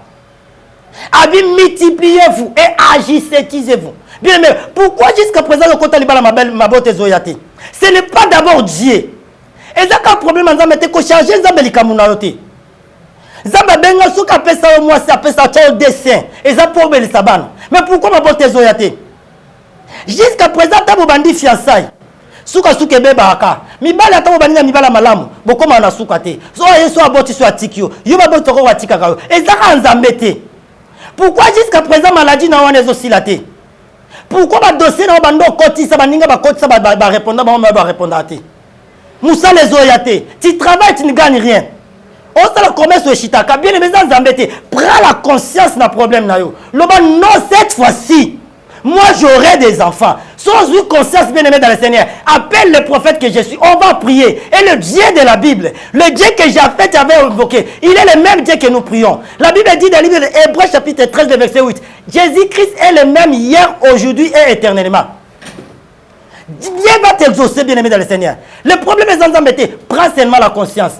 Multipliez-vous et agissez-vous. Bien aimé, pourquoi jusqu'à présent on compte à l'ibala ma botte et zoyate? Ce n'est pas d'abord Dieu. Et ça, un problème, nous avons changer nous avons kamunayote. Zamba benga souka pesa au moins ça pesa au dessin et ça pour bel saban. Mais pourquoi ma botte zoyate? Jusqu'à présent ta bandi fiançailles. Souka souke bebaka. Mi bala ta bandi mi bala malamu. Boko mana souka te. So yeso aboti so atikio. Yo ba boto ko watika ka. Et ça kan zambete. Pourquoi jusqu'à présent maladie na wana zo silate? Pourquoi ba dossier na bando koti sa baninga ba koti sa ba répondre ba répondre ate. Moussa les zoyate. Tu travailles tu ne gagnes rien. On se la commerce au Chitaka. Bien aimé, prends la conscience d'un problème. Non, cette fois-ci, moi j'aurai des enfants. Sans une conscience bien aimé dans le Seigneur, appelle le prophète que je suis. On va prier. Et le Dieu de la Bible, le Dieu que Japhet avait invoqué, il est le même Dieu que nous prions. La Bible dit dans le livre d'Hébreux chapitre 13, verset 8, Jésus-Christ est le même hier, aujourd'hui et éternellement. Dieu va t'exaucer bien aimé dans le Seigneur. Le problème est embêté. Prends seulement la conscience.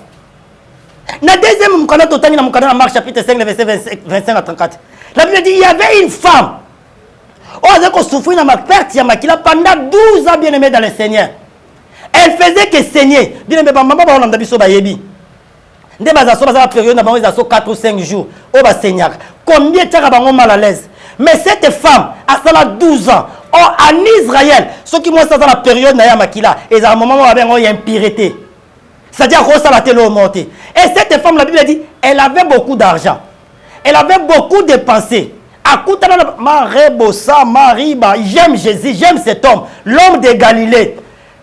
Dans le deuxième mukana totani na mukana Marc chapitre 5 verset 25 à 34. La Bible dit il y avait une femme. Oh, elle a souffert dans ma perte yamakila pendant 12 ans bien aimé dans le Seigneur. Elle faisait que saigner. Bien aimé maman ba on ndabiso ba yebi. Ndé baza so baza période na bango za so 4 ou 5 jours. Oh ba seigneur. Combien tara bango mal à l'aise. Mais cette femme a ça 12 ans. Oh en Israël, ceux qui moi ça dans la période na yamakila et à un moment où il y a impureté. C'est-à-dire que et cette femme, la Bible dit, elle avait beaucoup d'argent. Elle avait beaucoup de pensées. J'aime Jésus, j'aime cet homme, l'homme de Galilée,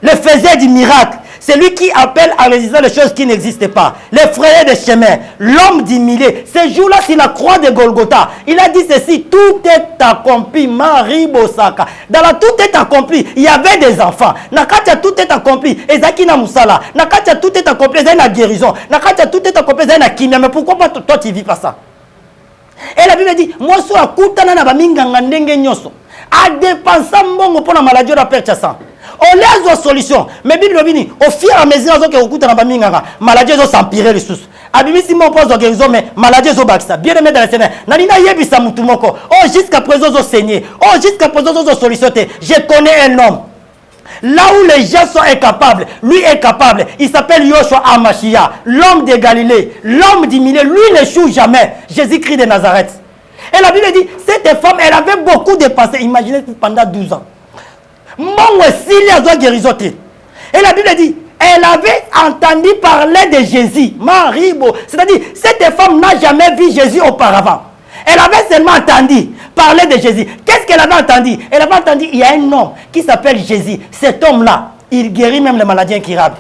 le faisait du miracle. C'est lui qui appelle à l'existence les choses qui n'existent pas. Les frères de chemin, l'homme d'humilé. Ce jour-là, sur la croix de Golgotha, il a dit ceci, tout est accompli, Marie Bosaka. Dans la tout est accompli, il y avait des enfants. Nakatia tout est accompli, Ezaki na Moussala. Nakatia tout est accompli, Ezaki na guérison. Nakatia tout est accompli, Ezaki na kimia. Mais pourquoi pas toi tu vis pas ça? Et la Bible dit, moi sur la koutana na baminganga ndenge nyoso. A dépenser mbongo pour la maladie de la perte sang. On les a solution. Mais Bible dit, au fur et à mesure que vous écoutez la maladie va s'empirer les sous. Abimisi mon pose guérison mais maladie zo baksa. Bien aimé dans le Seigneur. Nanina yebisa mutumoko. Oh jusqu'à présent zo saigner. Oh jusqu'à présent zo solliciter. Je connais un homme. Là où les gens sont incapables, lui est capable. Il s'appelle Yoshua Amashia, l'homme de Galilée, l'homme d'Imilé. Lui n'échoue jamais. Jésus-Christ de Nazareth. Et la Bible dit, cette femme, elle avait beaucoup de pensées. Imaginez pendant 12 ans. Et la Bible dit, elle avait entendu parler de Jésus. Maribo. C'est-à-dire, cette femme n'a jamais vu Jésus auparavant. Elle avait seulement entendu parler de Jésus. Qu'est-ce qu'elle avait entendu? Elle avait entendu, il y a un homme qui s'appelle Jésus. Cet homme-là, il guérit même les maladies incurables.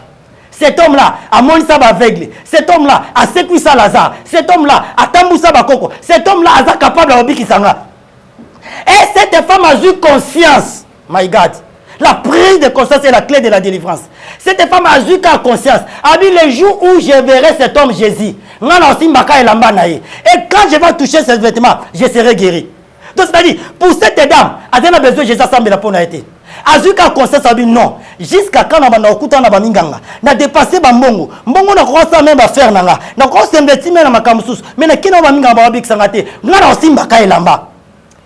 Cet homme-là a Monisa aveugle. Cet homme-là a Sekwisa Lazare. Cet homme-là a Tamboussa Bakoko. Cet homme-là a capable de Robi Kisanga. Et cette femme a eu conscience. My God. La prise de conscience est la clé de la délivrance. Cette femme a eu conscience. A dit le jour où je verrai cet homme Jésus. Et quand je vais toucher ses vêtements, je serai guéri. Donc c'est-à-dire, pour cette dame, elle a besoin de Jésus sans la peau. Azuka conscience a dit non. Jusqu'à quand on a okuta na baminganga. Na dépasser bambongo. Mbongo na croisa même ba faire nanga. Na croisa mbeti même na makamsus. Mais na kina baminganga ba bik sangate. Ngana osimba ka elamba.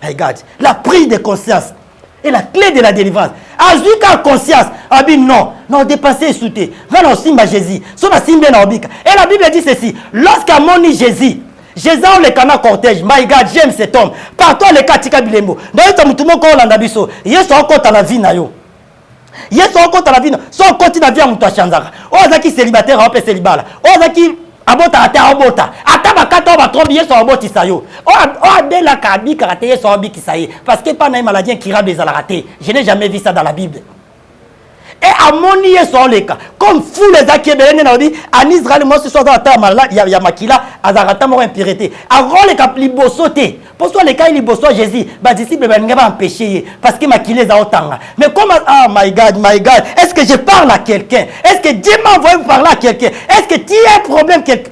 My God, la prise de conscience est la clé de la délivrance. Azuka conscience a dit non. Non dépasser souté. Ngana osimba Jésus. So na simbe na obika. Et la Bible dit ceci, lorsqu'à moni Jésus Jésus le cana cortège, my God, j'aime cet homme. Partout les katika bilembo. D'ailleurs, tu m'as dit qu'on a biso. Yesu encore dans la vie na yo. Yesu encore dans la vie. So continue la vie à muto chanzaka. O zaki célibataire, on peut célibala. O zaki abota ata abota. Ata bakata ba trop bien sur boti sayo de la kabi karaté sur bi qui saye parce que pas na maladie incurable des raté. Je n'ai jamais vu ça dans la Bible. Et à mon nier sur les cas comme fou les akebelene na bi en Israël moi ce soir dans ta mala ya makila azarata mo impureté avant les cap libosoté pour soit les cas liboso Jésus ba disciple ba ngaba empêcher parce que makilé za otanga mais comme ah my god est-ce que je parle à quelqu'un est-ce que Dieu m'a envoyé parler à quelqu'un est-ce que tu as un problème quelque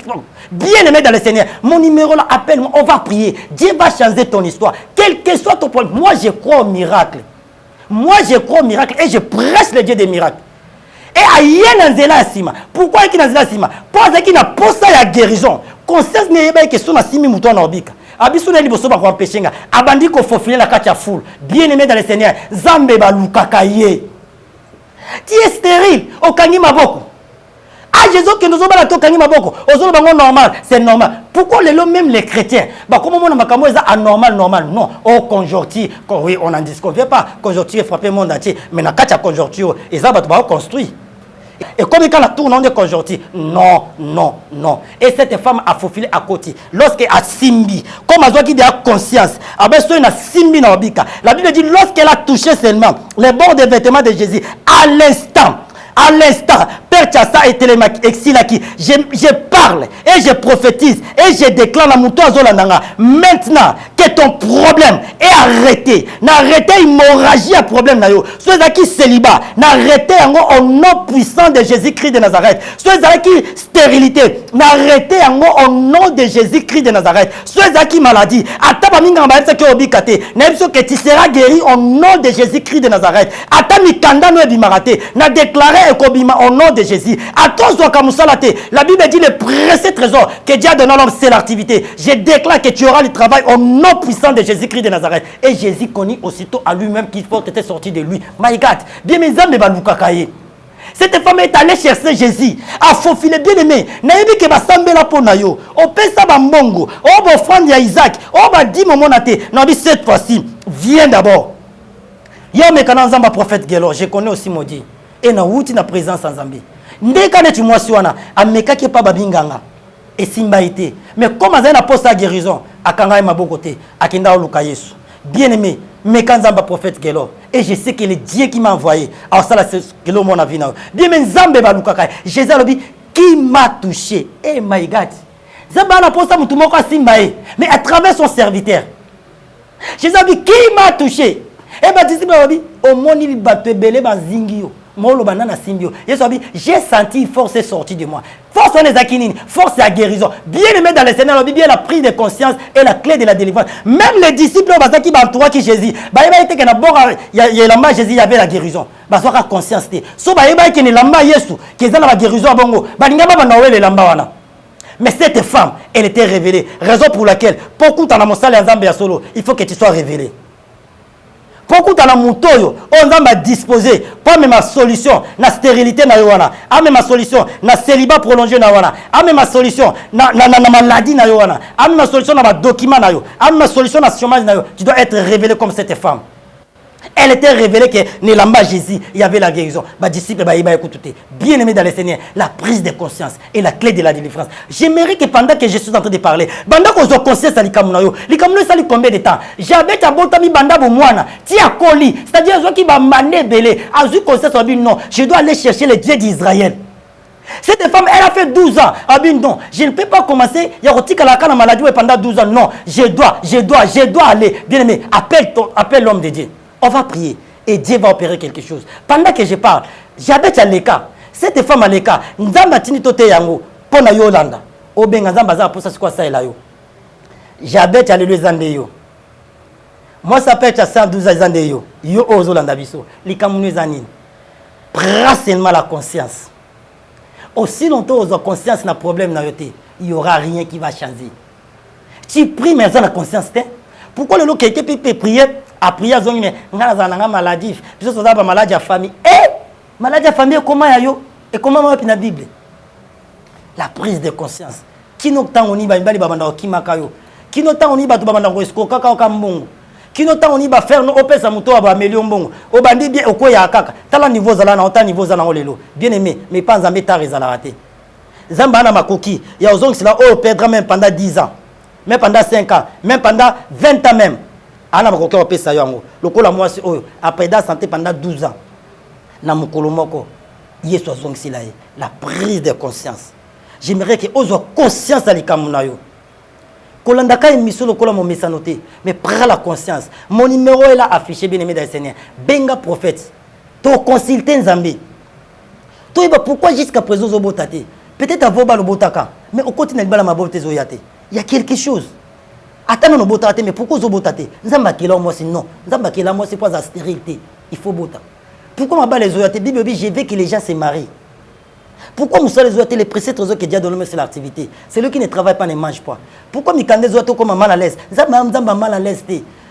bien aimé dans le Seigneur mon numéro là appelle-moi on va prier Dieu va changer ton histoire quel que soit ton problème moi je crois au miracle. Moi, je crois au miracle et je presse le Dieu des miracles. Et à Yanzela Sima. Pourquoi il y a Yanzela Sima? Parce qu'il n'a pas ça la guérison. Conscience n'est pas que son assimi mouton n'obika. Abisu na liboso ba empêcher nga. Abandi ko faufiler la katia foule. Bien aimé dans le Seigneur. Zambe ba lukakaye. Tu es stérile. Okangi maboko. Ah Jésus que nous avons la tokangi maboko. Ozo bango normal, c'est normal. Pourquoi même les chrétiens bah comment on a makamo ça anormal non au conjoncture oui on en disconvient pas conjoncture frapper le monde entier mais na katia conjoncture et ça va construire et comme quand la tourne de conjoncture non et cette femme a faufilé à côté lorsqu'elle a simbi comme elle doit qui a conscience ah ben soit une simbi na obika la Bible dit lorsqu'elle a touché seulement les bords des vêtements de Jésus à l'instant Père Tchassa et Télémaki, Exilaki, je parle et je prophétise et je déclare la mouton Zolananga. Maintenant que ton problème est arrêté, n'arrêtez l'hémorragie à problème. Ceux qui célibat, n'arrêtez au nom puissant de Jésus-Christ de Nazareth. Ceux qui stérilité, n'arrêtez au nom de Jésus-Christ de Nazareth. Ceux qui maladie, que tu seras guéri au nom de Jésus-Christ de Nazareth. N'a déclaré au nom de Jésus. La Bible dit le précieux trésor que Dieu a donné à l'homme, c'est l'activité. Je déclare que tu auras le travail au nom puissant de Jésus-Christ de Nazareth. Et Jésus connaît aussitôt à lui-même qu'il faut être sorti de lui. My God, bien mes âmes, cette femme est allée chercher Jésus, a faufilé bien aimé. Naïbi que va sambela pour nayo. On peut ça bambongo. On va offrande à Isaac. On va dire mon monate. Non, cette fois-ci, viens d'abord. Y'a mes canons zamba prophète Gelo. Je connais aussi maudit. Et na wuti na présence en Zambie. Ndeka ne tu moi siwana. Ameka qui pas babinganga. Et simba été. Mais comme azana poste à guérison, akanga ma bokote, akinda oluka Yesu. Bien aimé, mais quand Zamba prophète Gelo. Et je sais que le Dieu qui m'a envoyé. Alors ça là c'est Gelo mon avis na. Bien mais Zamba balukaka. Jésus lobi qui m'a touché. Eh my God. Zamba na poste mutu moko simba mais à travers son serviteur. Jésus lobi qui m'a touché. Et bah disciple lobi au moni bato belé ba zingio. J'ai senti une force sortie de moi. Force on est akinini, force à guérison. Bien aimé dans le Seigneur, bien la prise de conscience et la clé de la délivrance. Même les disciples qui m'entourent qui Jésus, il y a la main Jésus, il y avait la guérison. Bah soit conscience. So bah il y a la main Yesu, qui est dans la guérison bongo. Bah il y a pas le lamba wana. Mais cette femme, elle était révélée. Raison pour laquelle, beaucoup dans la monsale et en Zambia solo, il faut que tu sois révélé. Pourquoi tu as la moutoyo, on va disposer, pas même ma solution, la stérilité na yowana, a même ma solution, na célibat prolongé na yowana, a même ma solution, na maladie na yowana, a même ma solution na ma document na yo, a même ma solution na chômage na yo. Tu dois être révélé comme cette femme. Elle était révélée que Nélamba Jésus, il y avait la guérison. Bah disciple, bah écoutez, bien aimé dans le Seigneur, la prise de conscience et la clé de la délivrance. J'aimerais que pendant que je suis en train de parler, pendant qu'on se conscience à l'ikamunayo, l'ikamunayo ça lui combien de temps? J'avais ta bonne ami banda boumouana, tia koli, c'est-à-dire ceux qui m'a mané belé, a eu conscience à dire non, je dois aller chercher le Dieu d'Israël. Cette femme, elle a fait 12 ans. Ah bien non, je ne peux pas commencer. Il y a la maladie pendant 12 ans. Non, je dois aller. Bien aimé, appelle l'homme de Dieu. On va prier et Dieu va opérer quelque chose. Pendant que je parle, j'habite à l'Eka. Cette femme à l'Eka, Nzamba tini tote yango, pona Yolanda. Obenga Nzamba za pour ça c'est quoi ça là yo. J'habite à l'Elezande yo. Moi ça peut être à 112 ans de yo. Yo ozolanda biso. Likamunu zanini. Prends seulement la conscience. Aussi longtemps aux conscience n'a problème na yote, il y aura rien qui va changer. Tu pries mais ça la conscience t'es. Pourquoi le lot quelqu'un peut prier à prier à zone mais ngana maladie, puis ça va maladie à famille. Maladie à famille comment yo et comment on dans la Bible. La prise de conscience. Qui no temps on y ba mbali babanda okimaka yo. Qui no temps on y ba to babanda ko esko kaka okambongo. Qui no temps on y ba faire no opesa muto ba million bongo. Obandi bien okoya kaka. Tala niveau zala na ota niveau zala olelo. Bien aimé, mais pas en mettre rezala raté. Zamba na makoki. Ya ozong sila oh perdra même pendant 10 ans. Même pendant 5 ans, même pendant 20 ans même. Ana makoki opesa yango. Lokola mwasi oyo après da santé pendant 12 ans. Na mukolo moko. Yesu ozong sila la prise de conscience. J'aimerais que ozo conscience alikamuna yo. Kolandaka émission lokola mon messanoté, mais prends la conscience. Mon numéro est là affiché bien aimé dans le Seigneur. Benga prophète. To consulter Nzambi. Toi pourquoi jusqu'à présent zo botate? Peut-être à voba le botaka, mais au continent de ma bote zoyate. Il y a quelque chose. Attends no botate, mais pourquoi zo botate? Nzamba qui là moi c'est non. Nzamba qui là moi c'est pas la stérilité. Il faut bota. Pourquoi ma balle les zoyate? Bible je veux que les gens se marient. Pourquoi Moussa les zoyate les préceptes que Dieu donne c'est l'activité. C'est lui qui ne travaille pas ne mange pas. Pourquoi Mikande zoyate comme mal à l'aise? Nzamba mal à l'aise.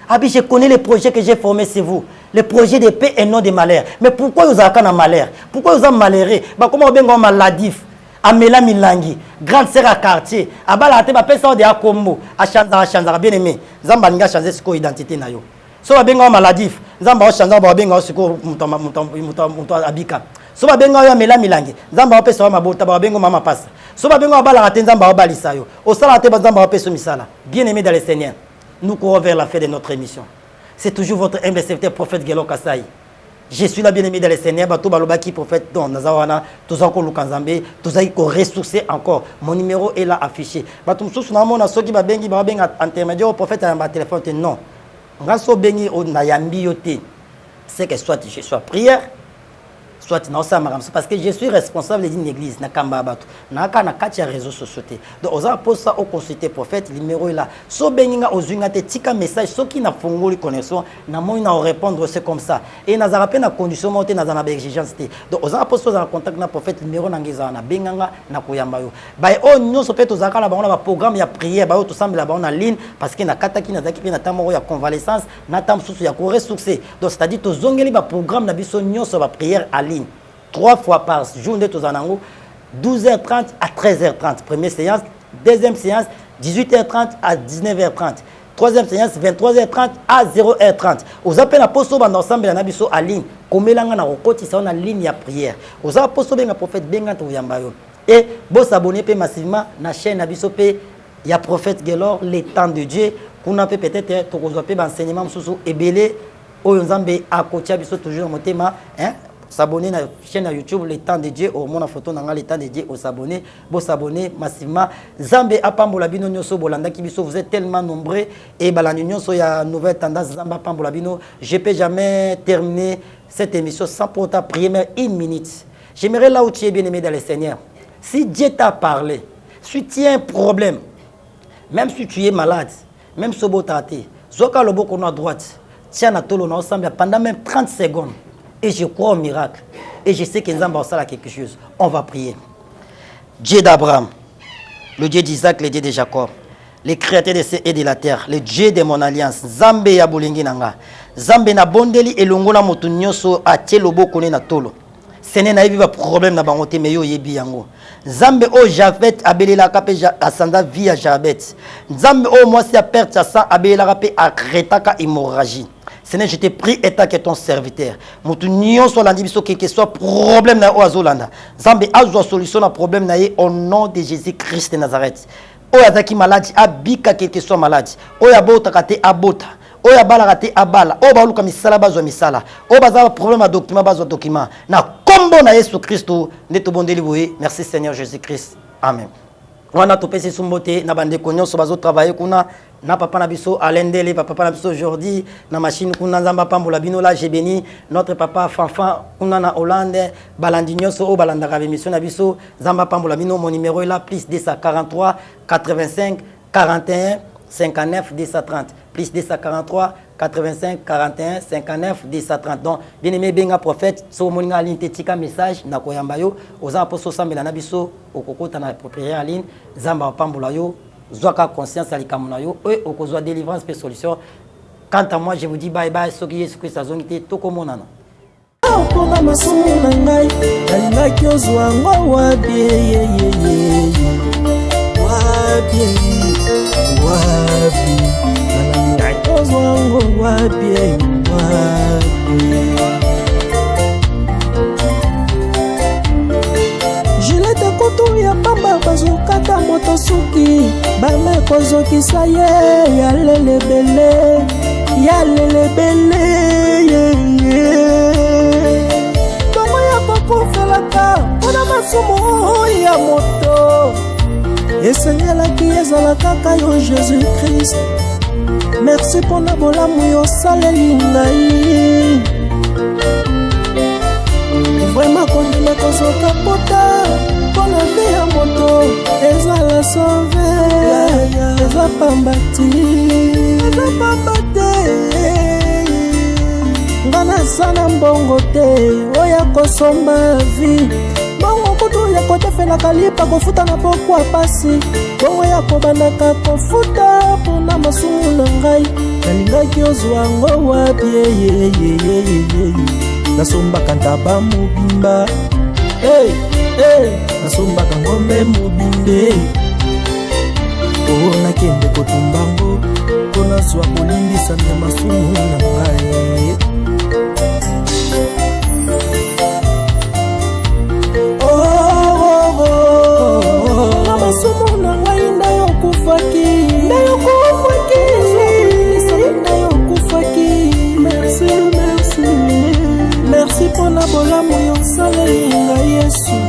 Abi, je connais les projets que j'ai formés, c'est vous. Les projets de paix et non de malheur. Mais pourquoi vous avez un malheur? Pourquoi vous avez malheureux? Comment vous avez maladif? Amela Milangi, grande sœur à quartier. Abala ate ba pesa de akombo. Achanza bien aimé. Zamba ninga changer ce identité na yo. So ba benga maladif. Zamba chanza ba benga siko muto abika. So ba benga yo Amela Milangi. Zamba pesa ma bota ba benga mama passa. So ba benga abala ate zamba ba balisa yo. O sala ate ba zamba pesa misala. Bien aimé dans le Seigneur. Nous courons vers la fin de notre émission. C'est toujours votre humble serviteur prophète Gelo Kasai. Je suis là bien aimé dans le Seigneur. Bato balobaki prophète don nazawana tozako lukanzambe tozako ressourcer encore. Mon numéro est là affiché. Bato msusu na mona soki ba bengi intermédiaire prophète à ma téléphone non. Ngaso bengi o na yambi yote. C'est que soit je sois prière soit non ça parce que je suis responsable d'une église na kamba bato na kana kati ya réseaux sociaux. Donc aux apôtres ça au consulter prophète numéro est là. So benginga ozunga te tika message so qui na fongoli connexion na moi na répondre c'est comme ça et na za na condition monter na za na exigence te. Donc aux apôtres ça contact na prophète numéro na ngeza na benganga na koyamba yo. Ba o nyonso pe to zakala ba on ba programme ya prière ba o to semble ba on en ligne parce que na kataki na zaki pe na tamoro ya convalescence na tam susu ya ko ressourcer. Donc c'est-à-dire to zongeli ba programme na biso nyonso ba prière à ligne. 3 fois par jour, 12h30 à 13h30. Première séance, deuxième séance, 18h30 à 19h30. Troisième séance, 23h30 à 0h30. Aux appels à posto ensemble en à ligne. Comme l'anga na rokoti ça on a ligne à prière. Aux appels posto benga prophète benga to yambayo. Et vous s'abonner massivement na chaîne abiso pe ya prophète Gelor les temps de Dieu. Qu'on a peut-être to kozwa pe enseignement mususu ebele oyo nzambe akotia biso toujours motema hein. S'abonner à la chaîne YouTube Le Temps de Dieu au mon photo dans Le Temps de Dieu au s'abonner bon s'abonner massivement Zambé apambola bino nyoso bolanda kibiso vous êtes tellement nombreux et balanunion so ya nouvelle tendance Zamba apambola bino je peux jamais terminer cette émission sans pour ta prière mais 1 minute. J'aimerais là où tu es bien aimé dans le Seigneur si Dieu t'a parlé si tu as un problème même si tu es malade même si tu es zoka lobo kono à droite tiens na tolo na ensemble pendant même 30 secondes. Et je crois au miracle. Et je sais que Nzamba a quelque chose. On va prier. Dieu d'Abraham, le Dieu d'Isaac, le Dieu de Jacob, le créateur des cieux et de la terre, le Dieu de mon alliance, Zambe ya bolingi nanga. Zambe na bondeli elongo na motu nyoso atie lobo kone na tolo. Sene na yebi ba problème na bangote meyo yebi yango. Zambe o Javet abelela kape asanda via Javet. Zambe o mwasi a perte sa abelela kape akretaka hémorragie. Seigneur, je te prie état que ton serviteur. Mutu nyon soit l'andibiso que soit problème na oazolanda. Zambe azwa solution na problème na au nom de Jésus-Christ de Nazareth. Oya zaki maladie abika quelque soit maladie. Oya bota kate abota. Oya bala kate abala. Oya baluka misala bazwa misala. Oya bazaba problème à document bazwa document. Na combo na Yesu Christo neto bondeli boye. Merci Seigneur Jésus-Christ. Amen. Wana topesi sumbote na bande konyo so bazo travailler kuna na papa na biso alendele papa na biso aujourd'hui na machine kuna nzamba pambola bino là j'ai béni notre papa Fanfan kuna na Hollande balandi nyoso o balanda ka émission na biso nzamba pambola bino mon numéro est là plus 243 85 41 59 230 plus 243 85 41 59 230. Donc bien aimé benga prophète so moninga ligne tetika message na koyamba yo oza aposo sambela na biso okokota na propriétaire en ligne zamba pambola yo zoaka conscience alikamuna yo et okozwa délivrance et solution. Quant à moi je vous dis bye bye soki Yesu Christ azongite tokomonana. Okona masumu na ngai alingaki ozwa ngo wabie Ozwango wabie Juliette koto ya pamba suki bame kozokisa ye ya lelebele bongo ya kokufelaka mpona masumu ya moto esengelaki ezala kaka yo Jésus Christ. Merci mpona bolamu yo saleli ngai vraiment kondima kozoka pota mpona vie ya moto ezala sauve eza pambati nga nasala mbongo te oya kosomba vi bongo kutu ya kotefelaka lipa kofuta na pokwa pasi bongo ya kobandaka kofuta mpona masumu na ngai nalingaki ozwa ngo wapi nasombaka ntaba mobimba nasombaka ngombe mobimbe o nakende kotumbango mpo nazwa kolimbisa na masumu na ngai na masumu na ngai ndayokufaki merci mpona bolamu yo saleli ngai Yesu